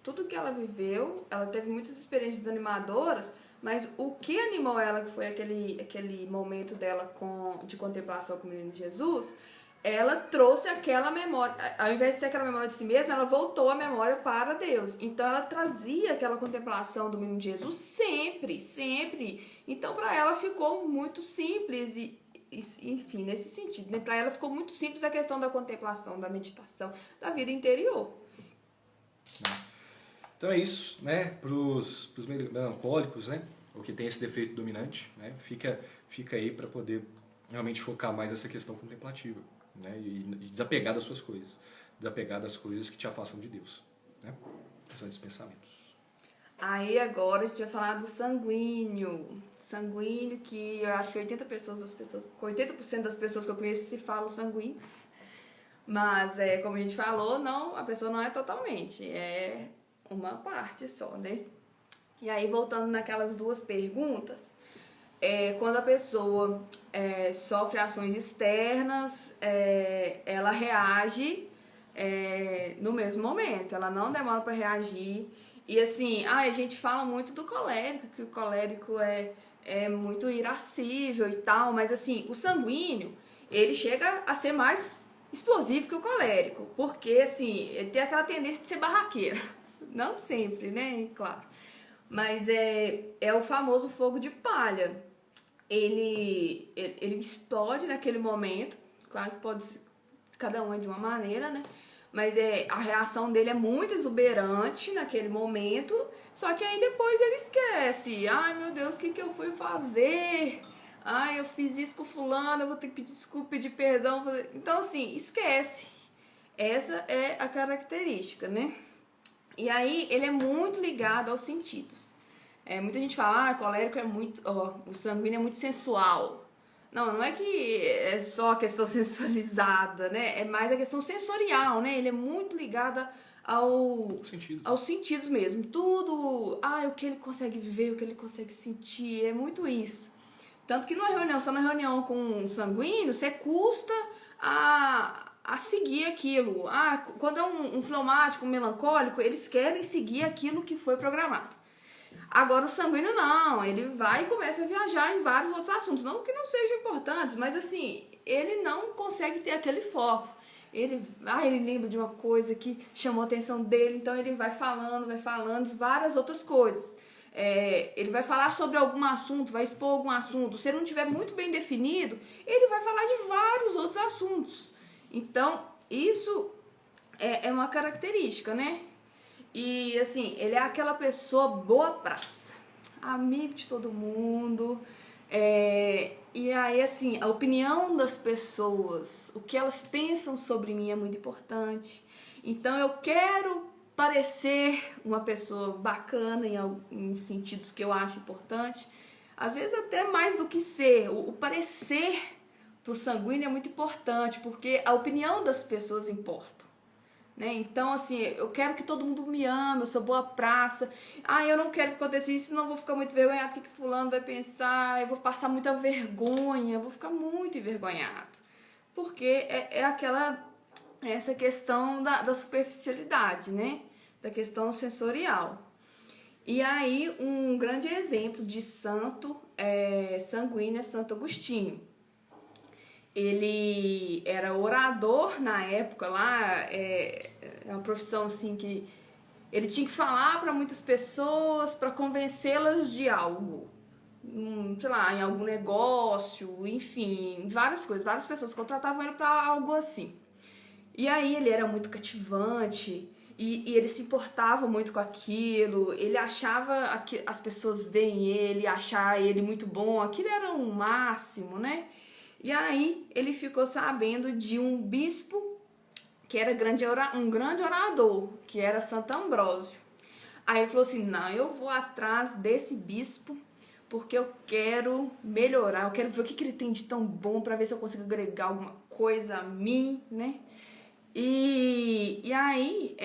Speaker 1: tudo que ela viveu, ela teve muitas experiências animadoras, mas o que animou ela, que foi aquele momento dela de contemplação com o menino Jesus, ela trouxe aquela memória, ao invés de ser aquela memória de si mesma, ela voltou a memória para Deus. Então ela trazia aquela contemplação do menino Jesus sempre, sempre. Então para ela ficou muito simples enfim, nesse sentido, né? Para ela ficou muito simples a questão da contemplação, da meditação, da vida interior.
Speaker 2: Então é isso, né? Para os melancólicos, né? Ou que tem esse defeito dominante, né? Fica aí para poder realmente focar mais nessa questão contemplativa. Né, e desapegar das suas coisas, desapegar das coisas que te afastam de Deus, né? São esses pensamentos.
Speaker 1: Aí agora a gente vai falar do sanguíneo, que eu acho que 80% das pessoas que eu conheço se falam sanguíneos, mas como a gente falou, a pessoa não é totalmente, é uma parte só, né? E aí voltando naquelas duas perguntas, quando a pessoa sofre ações externas, ela reage no mesmo momento, ela não demora para reagir. E assim, a gente fala muito do colérico, que o colérico é muito irascível e tal, mas assim, o sanguíneo, ele chega a ser mais explosivo que o colérico, porque assim, ele tem aquela tendência de ser barraqueiro. Não sempre, né? Claro. Mas é o famoso fogo de palha. Ele explode naquele momento. Claro que pode ser, cada um é de uma maneira, né? Mas a reação dele é muito exuberante naquele momento. Só que aí depois ele esquece. Ai, meu Deus, o que eu fui fazer? Ai, eu fiz isso com fulano, eu vou ter que pedir desculpa, pedir perdão. Então, assim, esquece. Essa é a característica, né? E aí, ele é muito ligado aos sentidos. Muita gente fala, colérico é muito... o sanguíneo é muito sensual. Não é que é só a questão sensorizada, né? É mais a questão sensorial, né? Ele é muito ligado aos sentidos mesmo. Tudo, o que ele consegue viver, o que ele consegue sentir, é muito isso. Tanto que numa reunião, você tá na reunião com um sanguíneo, você custa a seguir aquilo. Quando é um fleumático, um melancólico, eles querem seguir aquilo que foi programado. Agora o sanguíneo não, ele vai e começa a viajar em vários outros assuntos. Não que não sejam importantes, mas assim, ele não consegue ter aquele foco. Ele lembra de uma coisa que chamou a atenção dele, então ele vai falando de várias outras coisas. Ele vai falar sobre algum assunto, vai expor algum assunto. Se ele não tiver muito bem definido, ele vai falar de vários outros assuntos. Então, isso é uma característica, né? E, assim, ele é aquela pessoa boa praça, amigo de todo mundo. E aí, assim, a opinião das pessoas, o que elas pensam sobre mim é muito importante. Então, eu quero parecer uma pessoa bacana em sentidos que eu acho importante. Às vezes até mais do que ser. O parecer para o sanguíneo é muito importante, porque a opinião das pessoas importa. Né? Então, assim, eu quero que todo mundo me ame, eu sou boa praça. Eu não quero que aconteça isso, senão eu vou ficar muito envergonhado. O que fulano vai pensar? Eu vou passar muita vergonha, eu vou ficar muito envergonhado. Porque essa questão da superficialidade, né? Da questão sensorial. E aí, um grande exemplo de santo sanguíneo é Santo Agostinho. Ele era orador na época lá, é uma profissão assim que ele tinha que falar para muitas pessoas para convencê-las de algo, sei lá, em algum negócio, enfim, várias coisas, várias pessoas contratavam ele para algo assim. E aí ele era muito cativante e ele se importava muito com aquilo, ele achava que as pessoas veem ele, achar ele muito bom, aquilo era um máximo, né? E aí ele ficou sabendo de um bispo que era um grande orador, que era Santo Ambrósio. Aí ele falou assim, não, eu vou atrás desse bispo porque eu quero melhorar, eu quero ver o que ele tem de tão bom para ver se eu consigo agregar alguma coisa a mim, né? E aí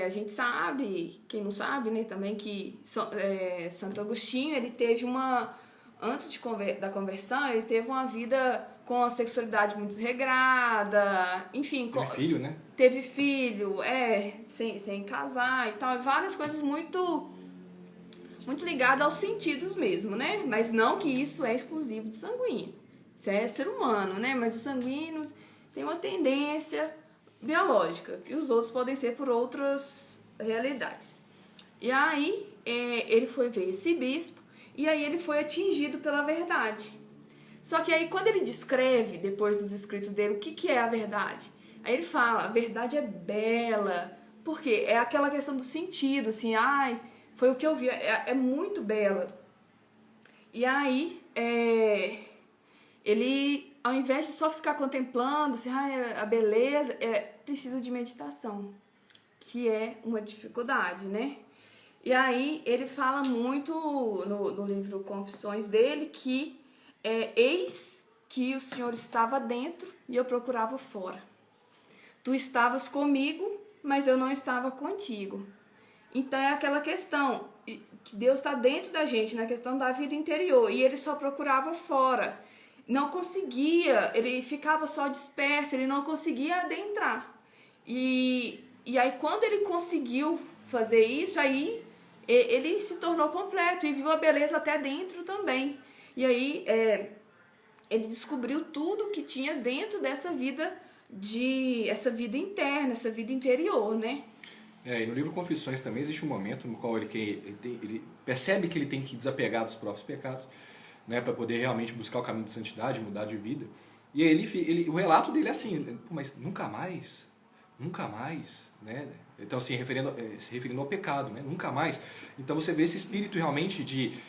Speaker 1: a gente sabe, quem não sabe, né, também que Santo Agostinho, ele teve antes da conversão, ele teve uma vida com a sexualidade muito desregrada, enfim...
Speaker 2: Teve filho, né?
Speaker 1: Teve filho, sem casar e tal, várias coisas muito ligadas aos sentidos mesmo, né? Mas não que isso é exclusivo do sanguíneo, isso é ser humano, né? Mas o sanguíneo tem uma tendência biológica, que os outros podem ser por outras realidades. E aí, ele foi ver esse bispo, e aí ele foi atingido pela verdade. Só que aí, quando ele descreve, depois dos escritos dele, o que é a verdade? Aí ele fala, a verdade é bela. Por quê? É aquela questão do sentido, assim, foi o que eu vi, é muito bela. E aí, ele, ao invés de só ficar contemplando, assim, a beleza, precisa de meditação, que é uma dificuldade, né? E aí, ele fala muito no livro Confissões dele que eis que o Senhor estava dentro e eu procurava fora. Tu estavas comigo, mas eu não estava contigo. Então é aquela questão que Deus está dentro da gente, na questão da vida interior, e ele só procurava fora. Não conseguia, ele ficava só disperso, ele não conseguia adentrar. E aí quando ele conseguiu fazer isso, aí ele se tornou completo e viu a beleza até dentro também. E aí ele descobriu tudo que tinha dentro dessa vida essa vida interna, essa vida interior, né?
Speaker 2: E no livro Confissões também existe um momento no qual ele percebe que ele tem que desapegar dos próprios pecados, né, para poder realmente buscar o caminho de santidade, mudar de vida. E aí o relato dele é assim, mas nunca mais, né? Então assim, se referindo ao pecado, né? Nunca mais. Então você vê esse espírito realmente de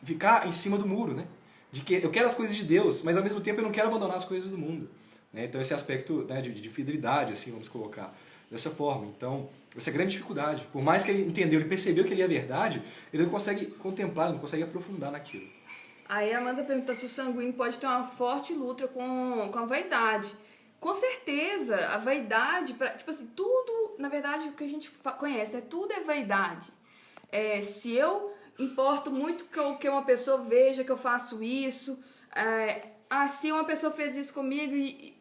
Speaker 2: ficar em cima do muro, né? De que eu quero as coisas de Deus, mas ao mesmo tempo eu não quero abandonar as coisas do mundo. Né? Então esse aspecto, né, de fidelidade, assim, vamos colocar dessa forma. Então, essa é a grande dificuldade. Por mais que ele entendeu, ele percebeu que ele é verdade, ele não consegue contemplar, não consegue aprofundar naquilo.
Speaker 1: Aí a Amanda perguntou se o sanguíneo pode ter uma forte luta com a vaidade. Com certeza, a vaidade, tipo assim, tudo, na verdade, o que a gente conhece, né? Tudo é vaidade. Se eu importo muito que uma pessoa veja que eu faço isso, se uma pessoa fez isso comigo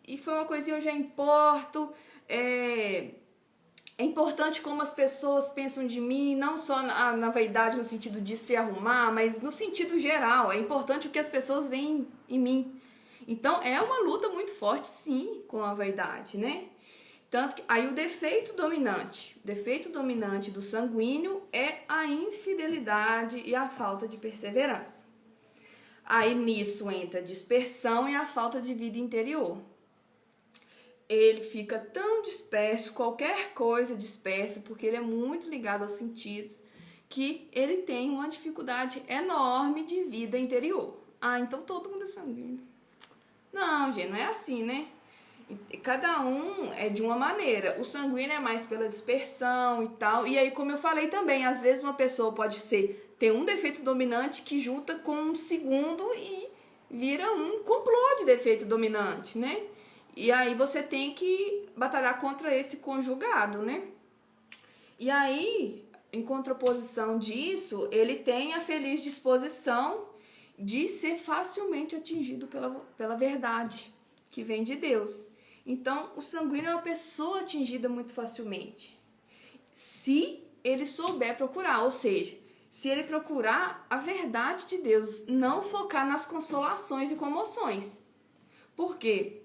Speaker 1: e foi uma coisinha, eu já importo. É importante como as pessoas pensam de mim, não só na vaidade no sentido de se arrumar, mas no sentido geral. É importante o que as pessoas veem em mim. Então, é uma luta muito forte, sim, com a vaidade, né? Tanto que aí o defeito dominante do sanguíneo é a infidelidade e a falta de perseverança. Aí nisso entra a dispersão e a falta de vida interior. Ele fica tão disperso, qualquer coisa dispersa, porque ele é muito ligado aos sentidos, que ele tem uma dificuldade enorme de vida interior. Então todo mundo é sanguíneo. Não, gente, não é assim, né? Cada um é de uma maneira. O sanguíneo é mais pela dispersão e tal. E aí, como eu falei também, às vezes uma pessoa pode ter um defeito dominante que junta com um segundo e vira um complô de defeito dominante, né? E aí você tem que batalhar contra esse conjugado, né? E aí, em contraposição disso, ele tem a feliz disposição de ser facilmente atingido pela verdade que vem de Deus. Então, o sanguíneo é uma pessoa atingida muito facilmente, se ele souber procurar, ou seja, se ele procurar a verdade de Deus, não focar nas consolações e comoções. Por quê?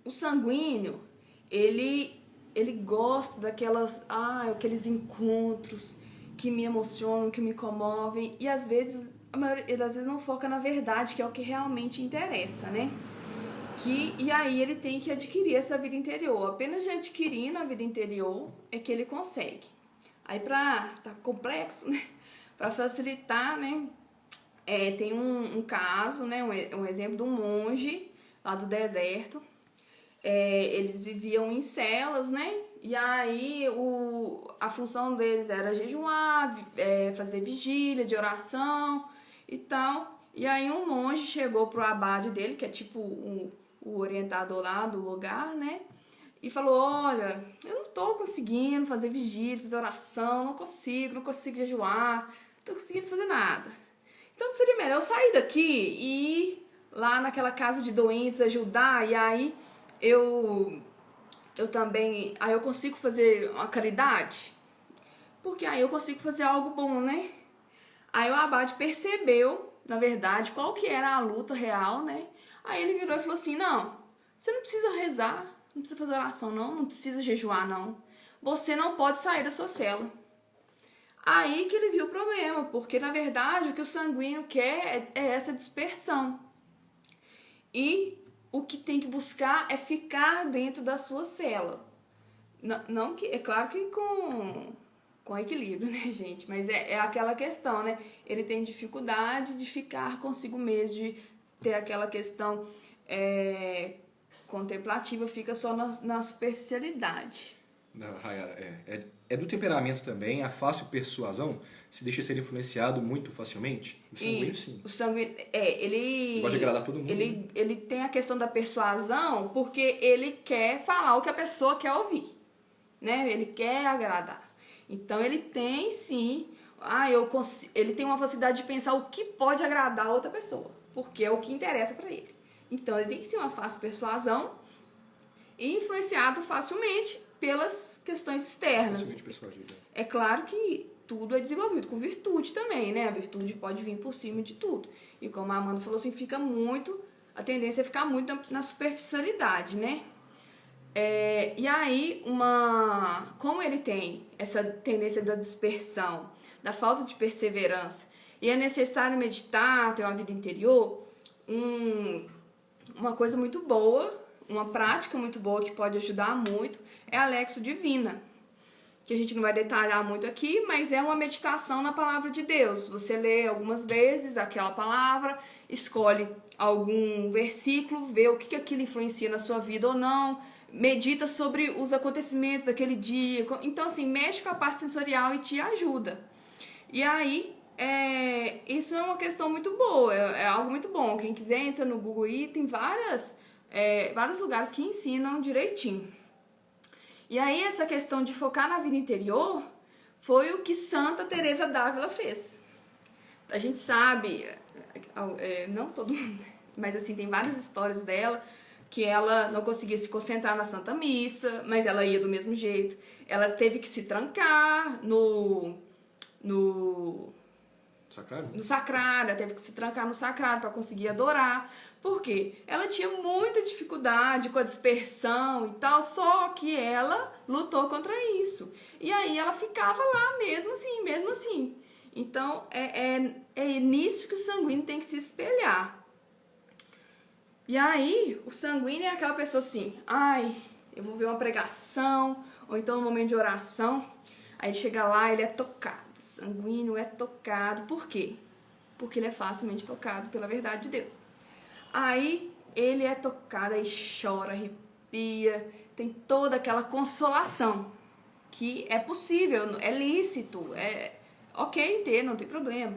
Speaker 1: O sanguíneo, ele gosta aqueles encontros que me emocionam, que me comovem, e às vezes, a maioria das vezes não foca na verdade, que é o que realmente interessa, né? E aí ele tem que adquirir essa vida interior. Apenas de adquirindo a vida interior é que ele consegue. Aí tá complexo, né? Para facilitar, né? Tem um caso, né? Um exemplo de um monge lá do deserto. Eles viviam em celas, né? E aí a função deles era jejuar, fazer vigília de oração e tal. E aí um monge chegou pro abade dele, que é tipo o orientador lá do lugar, né? E falou: olha, eu não tô conseguindo fazer vigília, fazer oração, não consigo jejuar, não tô conseguindo fazer nada. Então seria melhor eu sair daqui e ir lá naquela casa de doentes ajudar, e aí eu também, aí eu consigo fazer uma caridade, porque aí eu consigo fazer algo bom, né? Aí o abade percebeu, na verdade, qual que era a luta real, né? Aí ele virou e falou assim: não, você não precisa rezar, não precisa fazer oração não precisa jejuar não, você não pode sair da sua cela. Aí que ele viu o problema, porque na verdade o que o sanguíneo quer é essa dispersão. E o que tem que buscar é ficar dentro da sua cela. Não que, é claro que com equilíbrio, né, gente? Mas é aquela questão, né? Ele tem dificuldade de ficar consigo mesmo, de ter aquela questão contemplativa, fica só na superficialidade.
Speaker 2: Não, Rayara, é do temperamento também, a fácil persuasão se deixa ser influenciado muito facilmente? O sanguíneo, sim.
Speaker 1: O sanguíneo, ele
Speaker 2: gosta de agradar todo mundo.
Speaker 1: Ele tem a questão da persuasão porque ele quer falar o que a pessoa quer ouvir, né? Ele quer agradar. Então ele tem, sim, ele tem uma facilidade de pensar o que pode agradar a outra pessoa, porque é o que interessa para ele. Então ele tem que ser uma fácil persuasão e influenciado facilmente pelas questões externas.
Speaker 2: Facilmente persuadido.
Speaker 1: É claro que tudo é desenvolvido com virtude também, né? A virtude pode vir por cima de tudo. E como a Amanda falou assim, a tendência é ficar muito na superficialidade, né? E aí, como ele tem essa tendência da dispersão, da falta de perseverança, e é necessário meditar, ter uma vida interior, uma coisa muito boa, uma prática muito boa que pode ajudar muito, é a Lexio Divina, que a gente não vai detalhar muito aqui, mas é uma meditação na palavra de Deus. Você lê algumas vezes aquela palavra, escolhe algum versículo, vê o que aquilo influencia na sua vida ou não, medita sobre os acontecimentos daquele dia. Então, assim, mexe com a parte sensorial e te ajuda. E aí, Isso é uma questão muito boa, é algo muito bom. Quem quiser entra no Google e tem vários lugares que ensinam direitinho. E aí essa questão de focar na vida interior foi o que Santa Teresa d'Ávila fez. A gente sabe, não todo mundo, mas assim, tem várias histórias dela que ela não conseguia se concentrar na Santa Missa, mas ela ia do mesmo jeito. Ela teve que se trancar no
Speaker 2: Sacrário?
Speaker 1: no sacrário, ela teve que se trancar no sacrário para conseguir adorar. Por quê? Ela tinha muita dificuldade com a dispersão e tal, só que ela lutou contra isso. E aí ela ficava lá mesmo assim, mesmo assim. Então é nisso que o sanguíneo tem que se espelhar. E aí o sanguíneo é aquela pessoa assim, ai, eu vou ver uma pregação, ou então um momento de oração, aí chega lá, ele é tocado. Sanguíneo é tocado. Por quê? Porque ele é facilmente tocado pela verdade de Deus. Aí ele é tocado, aí chora, arrepia, tem toda aquela consolação que é possível, é lícito, é ok ter, não tem problema.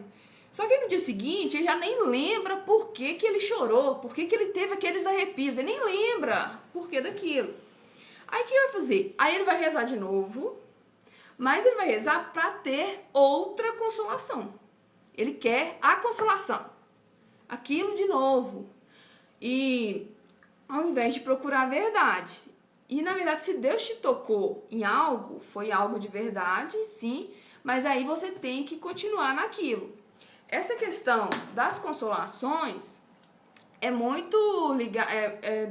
Speaker 1: Só que no dia seguinte ele já nem lembra por que ele chorou, por que ele teve aqueles arrepios, ele nem lembra por que daquilo. Aí o que ele vai fazer? Aí ele vai rezar de novo, mas ele vai rezar para ter outra consolação. Ele quer a consolação. Aquilo de novo. E ao invés de procurar a verdade. E na verdade, se Deus te tocou em algo, foi algo de verdade, sim, mas aí você tem que continuar naquilo. Essa questão das consolações é muito ligada.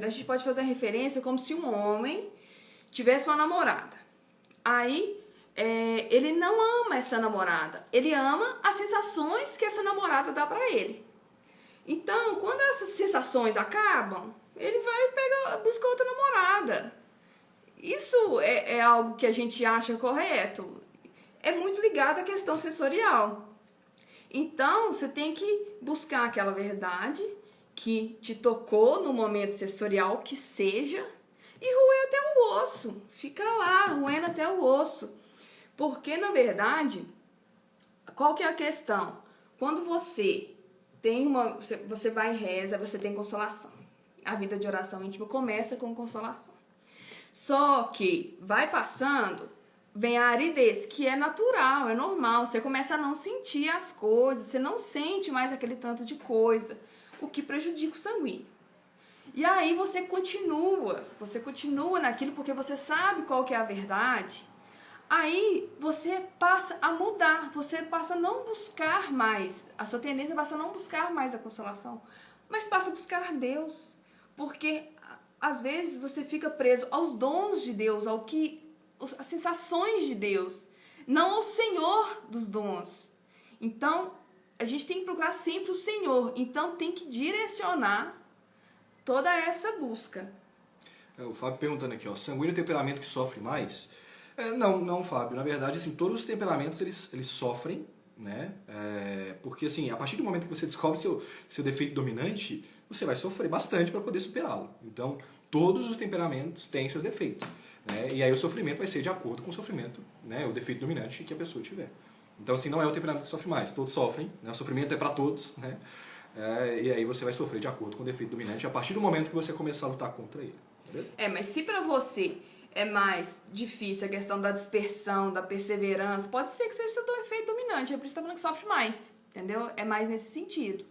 Speaker 1: A gente pode fazer a referência como se um homem tivesse uma namorada. Aí ele não ama essa namorada, ele ama as sensações que essa namorada dá pra ele. Então, quando essas sensações acabam, ele vai buscar outra namorada. Isso é algo que a gente acha correto. É muito ligado à questão sensorial. Então, você tem que buscar aquela verdade que te tocou no momento sensorial, que seja, e roer até o osso. Fica lá, roendo até o osso. Porque, na verdade, qual que é a questão? Quando você você vai em reza, você tem consolação. A vida de oração íntima começa com consolação. Só que vai passando, vem a aridez, que é natural, é normal. Você começa a não sentir as coisas, você não sente mais aquele tanto de coisa, o que prejudica o sanguíneo. E aí você continua naquilo porque você sabe qual que é a verdade. Aí você passa a mudar, você passa a não buscar mais, a sua tendência passa a não buscar mais a consolação, mas passa a buscar Deus, porque às vezes você fica preso aos dons de Deus, as sensações de Deus, não ao Senhor dos dons. Então, a gente tem que procurar sempre o Senhor, então tem que direcionar toda essa busca.
Speaker 2: O Fábio perguntando aqui, sanguíneo é o temperamento que sofre mais? Não, Fábio. Na verdade, assim, todos os temperamentos eles sofrem, né? Porque assim, a partir do momento que você descobre seu defeito dominante, você vai sofrer bastante para poder superá-lo. Então, todos os temperamentos têm seus defeitos, né? E aí o sofrimento vai ser de acordo com o sofrimento, né? O defeito dominante que a pessoa tiver. Então, assim, não é o temperamento que sofre mais. Todos sofrem, né? O sofrimento é para todos, né? E aí você vai sofrer de acordo com o defeito dominante a partir do momento que você começar a lutar contra ele. Beleza?
Speaker 1: Mas se para você é mais difícil a questão da dispersão, da perseverança, pode ser que seja seu defeito dominante, é por isso que tá falando que sofre mais, entendeu? É mais nesse sentido.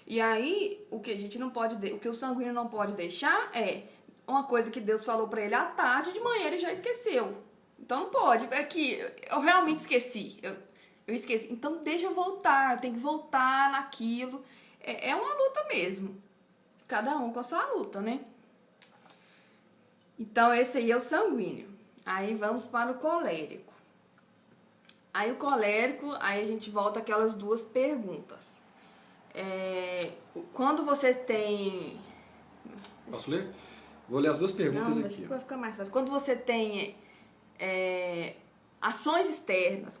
Speaker 1: E aí, o que a gente não pode, o que o sanguíneo não pode deixar é uma coisa que Deus falou pra ele à tarde, de manhã ele já esqueceu. Então não pode, é que eu realmente esqueci, eu esqueci, então deixa eu voltar, eu tenho que voltar naquilo. É uma luta mesmo, cada um com a sua luta, né? Então, esse aí é o sanguíneo. Aí vamos para o colérico. Aí o colérico, aí a gente volta aquelas duas perguntas. Quando você tem...
Speaker 2: Posso ler? Vou ler as duas perguntas
Speaker 1: Não,
Speaker 2: aqui.
Speaker 1: Vai ficar mais fácil. Quando você tem ações externas,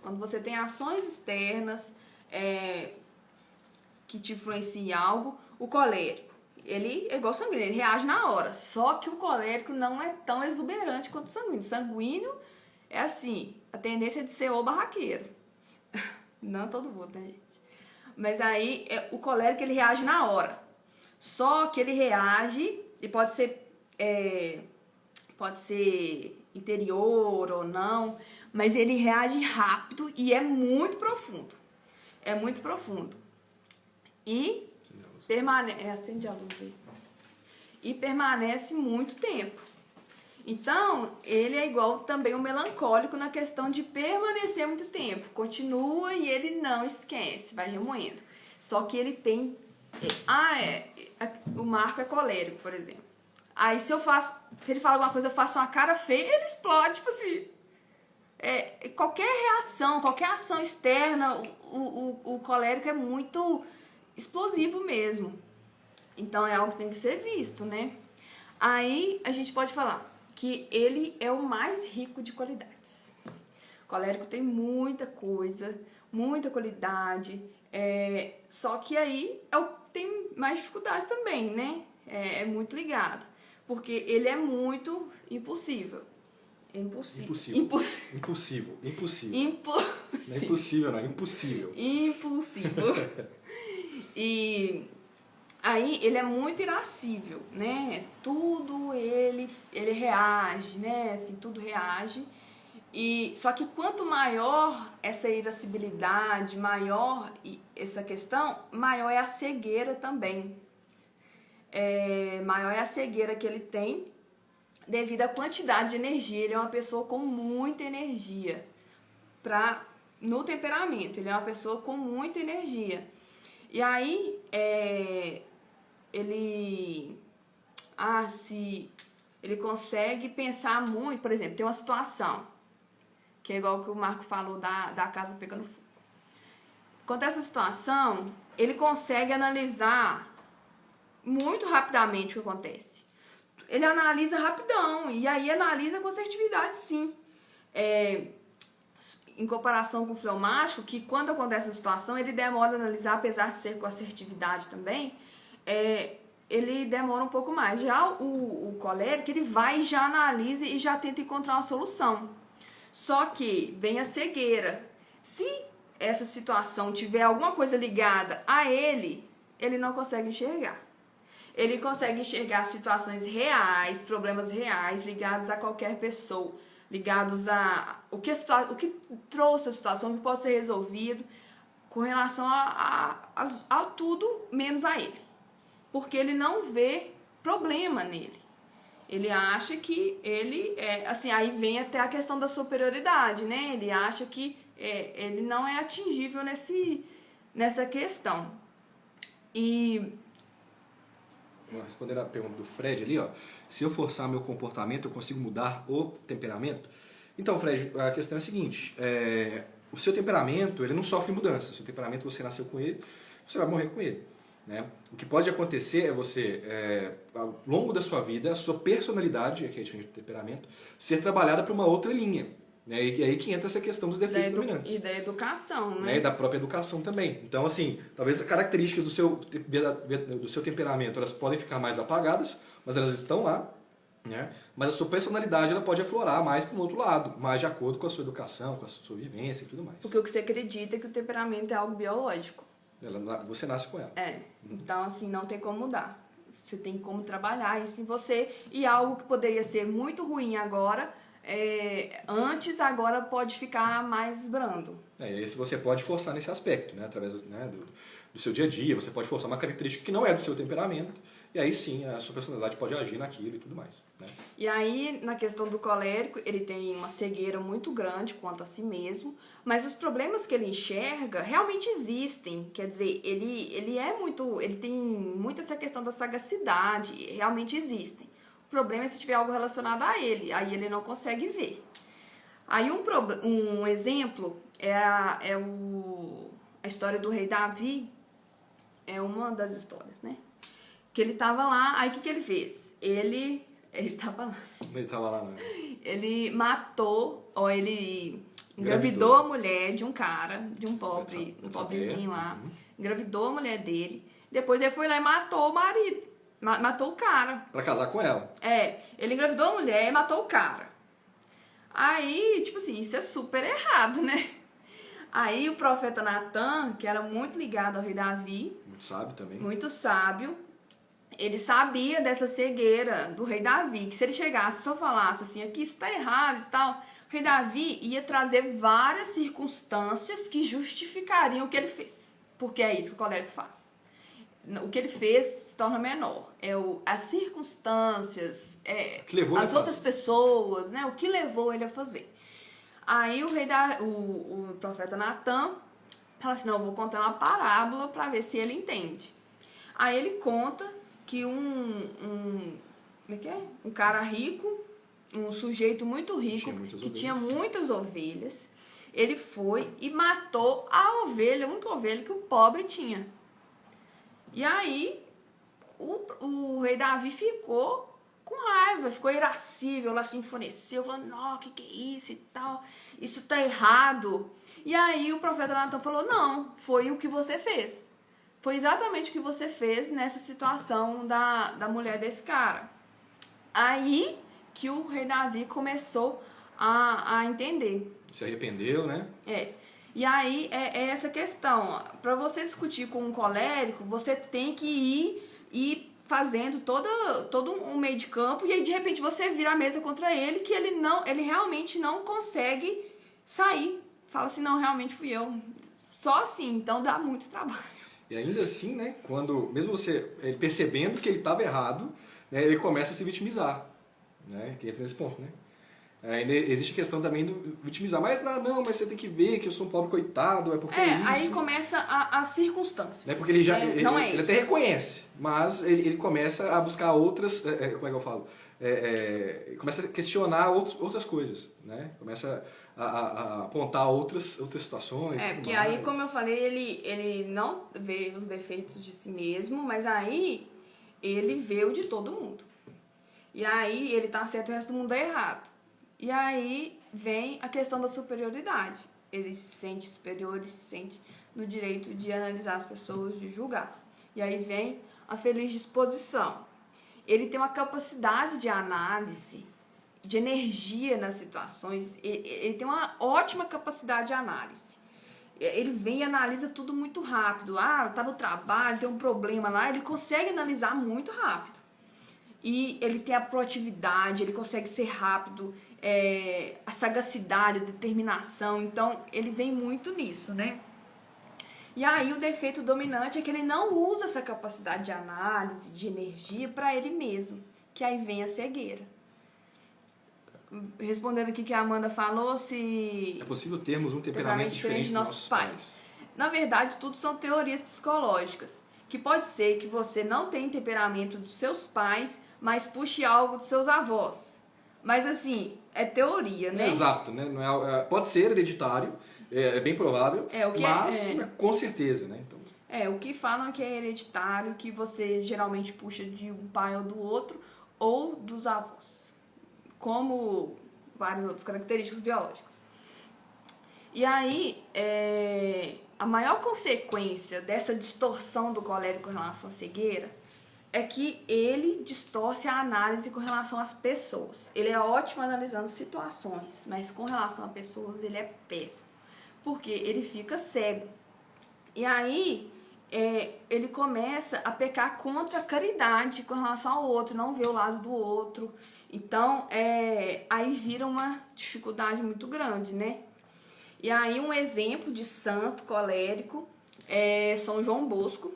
Speaker 1: que te influenciam em algo, o colérico, ele é igual ao sanguíneo, ele reage na hora. Só que o colérico não é tão exuberante quanto o sanguíneo. O sanguíneo é assim, a tendência é de ser o barraqueiro. Não todo mundo, né, gente? Mas aí o colérico ele reage na hora. Só que ele reage, e pode ser interior ou não, mas ele reage rápido e é muito profundo. É muito profundo. E acende a luz aí. E permanece muito tempo. Então, ele é igual também o melancólico na questão de permanecer muito tempo. Continua e ele não esquece, vai remoendo. Só que ele tem... o Marco é colérico, por exemplo. Aí se ele fala alguma coisa, eu faço uma cara feia, ele explode, tipo assim. Qualquer reação, qualquer ação externa, o colérico é muito explosivo mesmo. Então é algo que tem que ser visto, né? Aí a gente pode falar que ele é o mais rico de qualidades. O colérico tem muita coisa, muita qualidade, só que aí tem mais dificuldades também, né? É muito ligado, porque ele é muito impulsivo.
Speaker 2: Impossível. Não é impossível, não. É impossível.
Speaker 1: Impulsivo. E aí ele é muito irascível, né? Tudo ele reage, né? Assim, tudo reage. Só que quanto maior essa irascibilidade, maior essa questão, maior é a cegueira também. Maior é a cegueira que ele tem devido à quantidade de energia. Ele é uma pessoa com muita energia no temperamento. Ele é uma pessoa com muita energia. E aí, ele consegue pensar muito. Por exemplo, tem uma situação que é igual que o Marco falou da casa pegando fogo. Acontece essa situação, ele consegue analisar muito rapidamente o que acontece. Ele analisa rapidão, e aí analisa com assertividade, sim. Em comparação com o fleumático, que quando acontece a situação, ele demora a analisar, apesar de ser com assertividade também, ele demora um pouco mais. Já o colérico, ele vai, já analisa e já tenta encontrar uma solução. Só que vem a cegueira. Se essa situação tiver alguma coisa ligada a ele não consegue enxergar. Ele consegue enxergar situações reais, problemas reais ligados a qualquer pessoa, ligados a o que trouxe a situação, o que pode ser resolvido com relação a tudo menos a ele. Porque ele não vê problema nele. Ele acha que ele aí vem até a questão da superioridade, né? Ele acha que ele não é atingível nessa questão. E
Speaker 2: respondendo a pergunta do Fred ali, ó, se eu forçar meu comportamento, eu consigo mudar o temperamento? Então, Fred, a questão é a seguinte, o seu temperamento, ele não sofre mudança. O seu temperamento, você nasceu com ele, você vai morrer com ele. Né? O que pode acontecer é você, ao longo da sua vida, a sua personalidade, que é diferente do temperamento, ser trabalhada para uma outra linha. Né? E aí que entra essa questão dos defeitos dominantes.
Speaker 1: E da educação, né?
Speaker 2: E da própria educação também. Então, assim, talvez as características do seu temperamento, elas podem ficar mais apagadas, mas elas estão lá. Né? Mas a sua personalidade, ela pode aflorar mais para o outro lado, mais de acordo com a sua educação, com a sua vivência e tudo mais.
Speaker 1: Porque o que você acredita é que o temperamento é algo biológico.
Speaker 2: Você nasce com ela.
Speaker 1: Então, assim, não tem como mudar. Você tem como trabalhar isso em você. E algo que poderia ser muito ruim agora, antes, agora pode ficar mais brando.
Speaker 2: E aí você pode forçar nesse aspecto, né? Através do seu dia a dia. Você pode forçar uma característica que não é do seu temperamento. E aí sim, a sua personalidade pode agir naquilo e tudo mais. Né?
Speaker 1: E aí, na questão do colérico, ele tem uma cegueira muito grande quanto a si mesmo, mas os problemas que ele enxerga realmente existem. Quer dizer, ele tem muito essa questão da sagacidade, realmente existem. O problema é se tiver algo relacionado a ele, aí ele não consegue ver. Aí um exemplo é a história do rei Davi, é uma das histórias, né? Que ele tava lá, aí o que ele fez? Ele tava lá.
Speaker 2: Ele tava lá, né?
Speaker 1: Ele matou, ou ele engravidou a mulher de um cara, de um pobrezinho lá. Engravidou a mulher dele. Depois ele foi lá e matou o marido. Matou o cara.
Speaker 2: Pra casar com ela.
Speaker 1: Ele engravidou a mulher e matou o cara. Aí, tipo assim, isso é super errado, né? Aí o profeta Natan, que era muito ligado ao rei Davi,
Speaker 2: Muito sábio também.
Speaker 1: muito sábio, ele sabia dessa cegueira do rei Davi, que se ele chegasse e só falasse assim, aqui está errado e tal, o rei Davi ia trazer várias circunstâncias que justificariam o que ele fez. Porque é isso que o colérico faz. O que ele fez se torna menor. As circunstâncias,
Speaker 2: que levou
Speaker 1: as outras pessoas, né? O que levou ele a fazer. Aí o profeta Natan fala assim, não, eu vou contar uma parábola para ver se ele entende. Aí ele conta que um cara rico, um sujeito muito rico, que tinha muitas ovelhas, ele foi e matou a única ovelha que o pobre tinha. E aí o rei Davi ficou com raiva, ficou irascível, lá se enfureceu, falando, não, que é isso e tal, isso tá errado. E aí o profeta Natan falou, não, foi o que você fez. Foi exatamente o que você fez nessa situação da mulher desse cara. Aí que o rei Davi começou a entender.
Speaker 2: Se arrependeu, né?
Speaker 1: E aí é essa questão. Para você discutir com um colérico, você tem que ir fazendo todo um meio de campo, e aí de repente você vira a mesa contra ele, que ele realmente não consegue sair. Fala assim, não, realmente fui eu. Só assim, então dá muito trabalho.
Speaker 2: E ainda assim, né, quando, mesmo você percebendo que ele estava errado, né, ele começa a se vitimizar, né, que entra nesse ponto, né. Ainda existe a questão também do vitimizar, mas mas você tem que ver que eu sou um pobre coitado, é porque é isso.
Speaker 1: Aí começa as circunstâncias.
Speaker 2: Né, porque ele já ele até reconhece, mas ele começa a buscar outras, como é que eu falo, começa a questionar outras coisas, né, começa a apontar outras situações.
Speaker 1: Porque aí, como eu falei, ele não vê os defeitos de si mesmo, mas aí ele vê o de todo mundo. E aí ele tá certo e o resto do mundo é errado. E aí vem a questão da superioridade. Ele se sente superior, ele se sente no direito de analisar as pessoas, de julgar. E aí vem a feliz disposição. Ele tem uma capacidade de análise, de energia nas situações, ele tem uma ótima capacidade de análise. Ele vem e analisa tudo muito rápido. Tá no trabalho, tem um problema lá, ele consegue analisar muito rápido. E ele tem a proatividade, ele consegue ser rápido, a sagacidade, a determinação, então ele vem muito nisso, né? E aí o defeito dominante é que ele não usa essa capacidade de análise, de energia para ele mesmo, que aí vem a cegueira. Respondendo aqui que a Amanda falou, se
Speaker 2: é possível termos um temperamento diferente de nossos pais.
Speaker 1: Na verdade, tudo são teorias psicológicas, que pode ser que você não tenha temperamento dos seus pais, mas puxe algo dos seus avós. Mas assim, é teoria, né?
Speaker 2: Exato, né? Não pode ser hereditário, é bem provável, mas com certeza, né? Então...
Speaker 1: o que falam é que é hereditário, que você geralmente puxa de um pai ou do outro, ou dos avós, como várias outras características biológicas. E aí, a maior consequência dessa distorção do colérico em relação à cegueira é que ele distorce a análise com relação às pessoas. Ele é ótimo analisando situações, mas com relação a pessoas ele é péssimo, porque ele fica cego. E aí ele começa a pecar contra a caridade com relação ao outro, não vê o lado do outro. Então, aí vira uma dificuldade muito grande, né? E aí um exemplo de santo colérico é São João Bosco.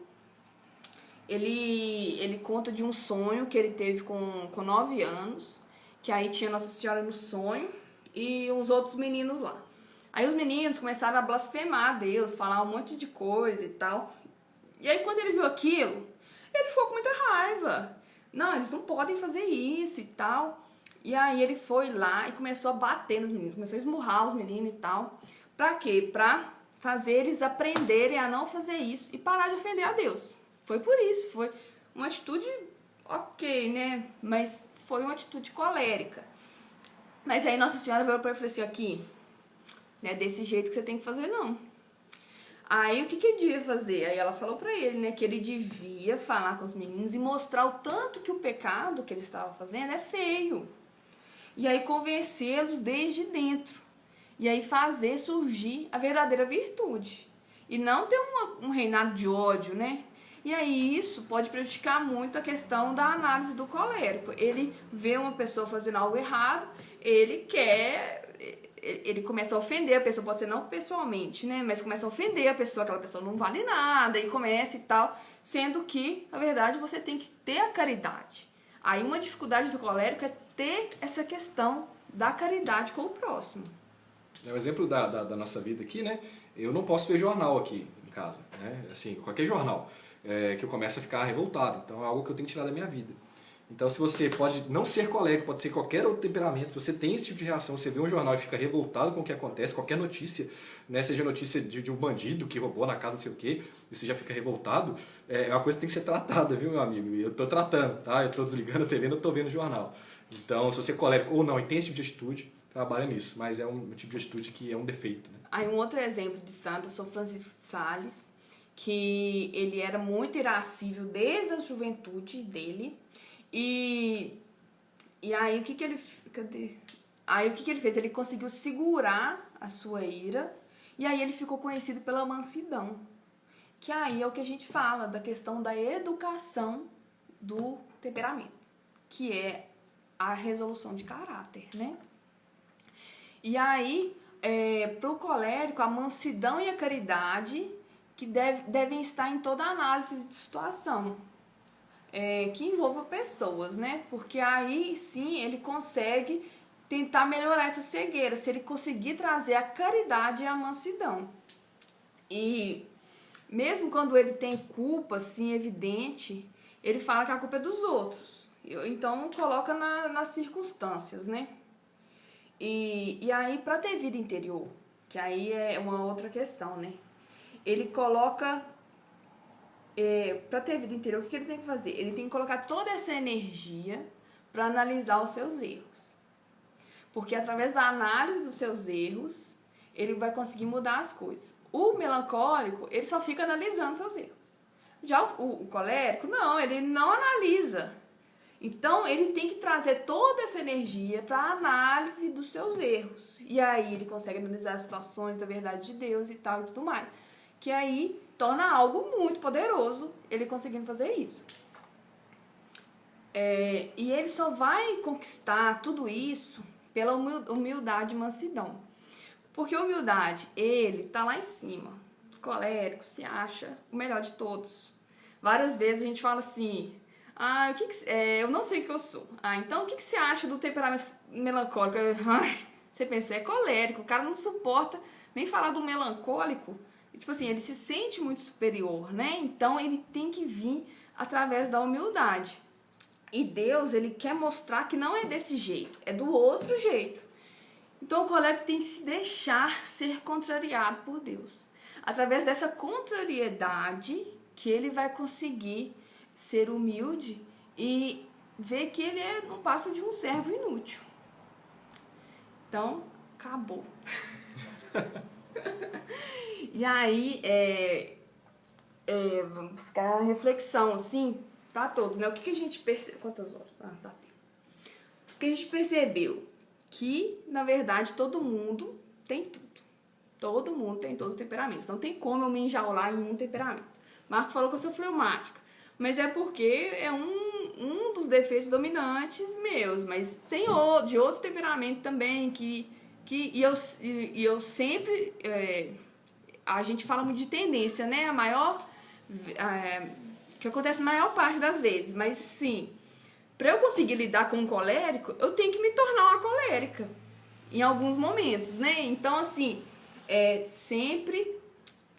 Speaker 1: Ele conta de um sonho que ele teve com 9 anos, que aí tinha Nossa Senhora no sonho e uns outros meninos lá. Aí os meninos começaram a blasfemar a Deus, falar um monte de coisa e tal. E aí quando ele viu aquilo, ele ficou com muita raiva. Não, eles não podem fazer isso e tal. E aí ele foi lá e começou a bater nos meninos, começou a esmurrar os meninos e tal. Pra quê? Pra fazer eles aprenderem a não fazer isso e parar de ofender a Deus. Foi por isso, foi uma atitude ok, né? Mas foi uma atitude colérica. Mas aí Nossa Senhora veio pra ele e falou assim, aqui, não é desse jeito que você tem que fazer, não. Aí o que ele devia fazer? Aí ela falou pra ele, né, que ele devia falar com os meninos e mostrar o tanto que o pecado que ele estava fazendo é feio. E aí convencê-los desde dentro. e aí fazer surgir a verdadeira virtude. E não ter um reinado de ódio, né? E aí isso pode prejudicar muito a questão da análise do colérico. Ele vê uma pessoa fazendo algo errado, ele começa a ofender a pessoa, pode ser não pessoalmente, né? Mas começa a ofender a pessoa, aquela pessoa não vale nada, e começa e tal. Sendo que, na verdade, você tem que ter a caridade. Aí uma dificuldade do colérico é ter essa questão da caridade com o próximo.
Speaker 3: É um exemplo da nossa vida aqui, né? Eu não posso ver jornal aqui em casa, né? Assim, qualquer jornal, que eu começo a ficar revoltado. Então é algo que eu tenho que tirar da minha vida. Então se você pode não ser colérico, pode ser qualquer outro temperamento, você tem esse tipo de reação, você vê um jornal e fica revoltado com o que acontece, qualquer notícia, né? Seja notícia de um bandido que roubou na casa, não sei o quê, e você já fica revoltado, é uma coisa que tem que ser tratada, viu, meu amigo? E eu tô tratando, tá? Eu tô desligando a TV, não tô vendo o jornal. Então, se você é colérico ou não e tem esse tipo de atitude, trabalha nisso, mas é um tipo de atitude que é um defeito, né?
Speaker 1: Aí um outro exemplo de santo, São Francisco de Sales, que ele era muito irascível desde a juventude dele. E aí o que ele fez? Ele conseguiu segurar a sua ira, e aí ele ficou conhecido pela mansidão. Que aí é o que a gente fala da questão da educação do temperamento, que é a resolução de caráter, né? E aí, para o colérico, a mansidão e a caridade que devem estar em toda a análise de situação, que envolva pessoas, né? Porque aí sim ele consegue tentar melhorar essa cegueira, se ele conseguir trazer a caridade e a mansidão. E mesmo quando ele tem culpa, assim, evidente, ele fala que a culpa é dos outros. Então coloca nas circunstâncias, né? E aí, para ter vida interior, que aí é uma outra questão, né? Ele coloca... para ter vida interior, o que ele tem que fazer? Ele tem que colocar toda essa energia para analisar os seus erros. Porque através da análise dos seus erros, ele vai conseguir mudar as coisas. O melancólico, ele só fica analisando seus erros. Já o colérico, não, ele não analisa. Então, ele tem que trazer toda essa energia para a análise dos seus erros. E aí, ele consegue analisar as situações da verdade de Deus e tal e tudo mais. Que aí torna algo muito poderoso ele conseguindo fazer isso. E ele só vai conquistar tudo isso pela humildade e mansidão. Porque a humildade, ele tá lá em cima. O colérico se acha o melhor de todos. Várias vezes a gente fala assim... eu não sei o que eu sou. Então o que você acha do temperamento melancólico? Você pensa, é colérico, o cara não suporta nem falar do melancólico. Tipo assim, ele se sente muito superior, né? Então ele tem que vir através da humildade. E Deus, ele quer mostrar que não é desse jeito, é do outro jeito. Então o colérico tem que se deixar ser contrariado por Deus. Através dessa contrariedade que ele vai conseguir ser humilde e ver que ele não passa de um servo inútil. Então, acabou. E aí, vamos ficar a reflexão, assim, para todos, né? O que a gente percebeu... Quantas horas? Dá tempo. O que a gente percebeu? Que, na verdade, todo mundo tem tudo. Todo mundo tem todos os temperamentos. Não tem como eu me enjaular em um temperamento. Marco falou que eu sou fleumática. Mas é porque é um dos defeitos dominantes meus. Mas tem de outro temperamento também e eu sempre... a gente fala muito de tendência, né? Que acontece a maior parte das vezes. Mas, sim, para eu conseguir lidar com um colérico, eu tenho que me tornar uma colérica. Em alguns momentos, né? Então, assim, sempre...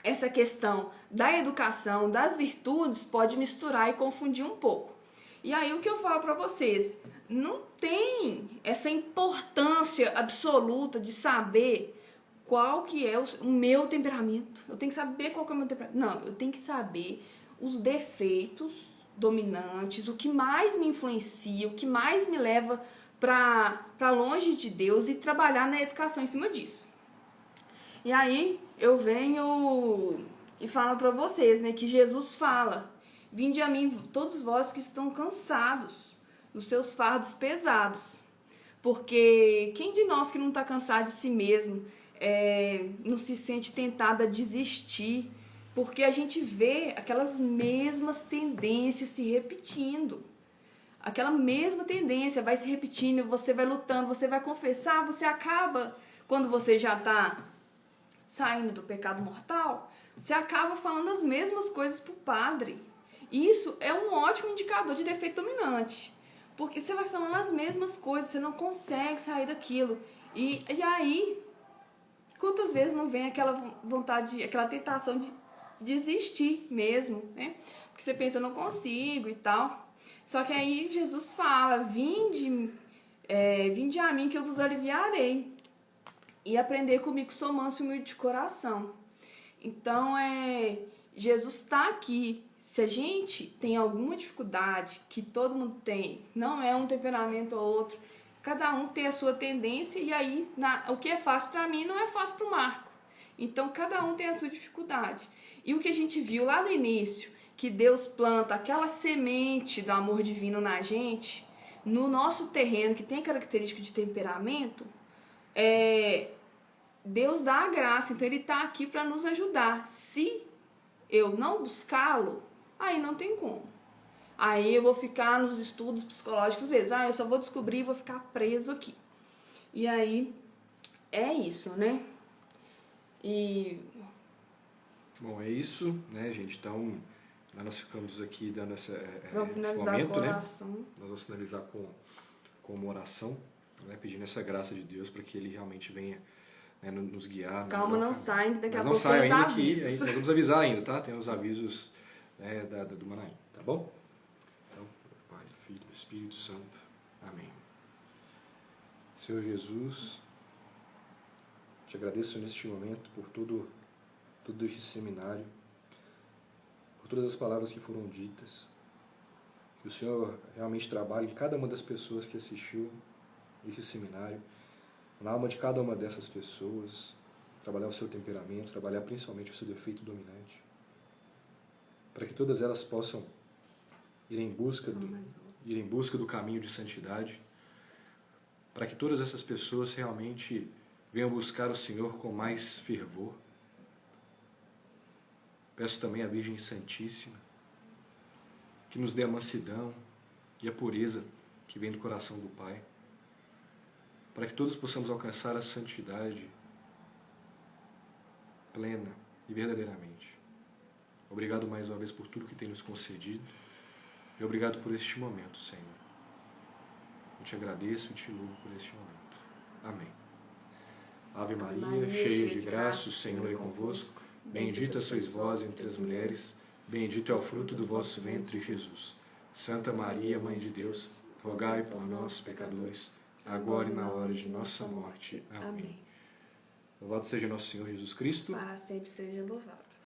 Speaker 1: essa questão da educação, das virtudes, pode misturar e confundir um pouco. E aí o que eu falo para vocês, não tem essa importância absoluta de saber qual que é o meu temperamento. Eu tenho que saber qual que é o meu temperamento. Não, eu tenho que saber os defeitos dominantes, o que mais me influencia, o que mais me leva para longe de Deus e trabalhar na educação em cima disso. E aí eu venho e falo para vocês, né, que Jesus fala: vinde a mim todos vós que estão cansados dos seus fardos pesados. Porque quem de nós que não está cansado de si mesmo não se sente tentada a desistir, porque a gente vê aquelas mesmas tendências se repetindo. Aquela mesma tendência vai se repetindo, você vai lutando, você vai confessar, você acaba, quando você já está saindo do pecado mortal, você acaba falando as mesmas coisas para o padre. Isso é um ótimo indicador de defeito dominante, porque você vai falando as mesmas coisas, você não consegue sair daquilo. E aí, quantas vezes não vem aquela vontade, aquela tentação de desistir mesmo, né? Porque você pensa, eu não consigo e tal. Só que aí Jesus fala, vinde a mim que eu vos aliviarei. E aprender comigo que sou manso e humilde de coração. Então, Jesus está aqui. Se a gente tem alguma dificuldade, que todo mundo tem, não é um temperamento ou outro, cada um tem a sua tendência, e aí o que é fácil para mim não é fácil para o Marco. Então, cada um tem a sua dificuldade. E o que a gente viu lá no início, que Deus planta aquela semente do amor divino na gente, no nosso terreno, que tem característica de temperamento, Deus dá a graça. Então, Ele está aqui para nos ajudar. Se eu não buscá-lo, aí não tem como. Aí eu vou ficar nos estudos psicológicos mesmo. Eu só vou descobrir e vou ficar preso aqui. E aí, é isso, né?
Speaker 3: Bom, é isso, né, gente? Então, nós ficamos aqui dando esse
Speaker 1: momento,
Speaker 3: com oração, né? Nós vamos finalizar com uma oração, né? Pedindo essa graça de Deus para que Ele realmente venha, né, nos guiar.
Speaker 1: Calma, não sai, daqui a pouco
Speaker 3: não sai
Speaker 1: tem os
Speaker 3: ainda
Speaker 1: avisos.
Speaker 3: nós vamos avisar ainda, tá? Tem os avisos, né, do Manaim, tá bom? Então, Pai, Filho, Espírito Santo. Amém. Senhor Jesus, te agradeço neste momento por todo este seminário, por todas as palavras que foram ditas, que o Senhor realmente trabalhe em cada uma das pessoas que assistiu esse seminário, na alma de cada uma dessas pessoas, trabalhar o seu temperamento, trabalhar principalmente o seu defeito dominante, para que todas elas possam ir em busca do caminho de santidade, para que todas essas pessoas realmente venham buscar o Senhor com mais fervor. Peço também à Virgem Santíssima que nos dê a mansidão e a pureza que vem do coração do Pai, para que todos possamos alcançar a santidade plena e verdadeiramente. Obrigado mais uma vez por tudo que tem nos concedido e obrigado por este momento, Senhor. Eu te agradeço e te louvo por este momento. Amém. Ave Maria, cheia de graça, o Senhor é convosco. Bendita sois vós entre as mulheres, bendito é o fruto do vosso ventre, Jesus. Santa Maria, Mãe de Deus, rogai por nós, pecadores, agora e na hora de nossa morte. Amém. Louvado seja nosso Senhor Jesus Cristo.
Speaker 1: Para sempre seja louvado.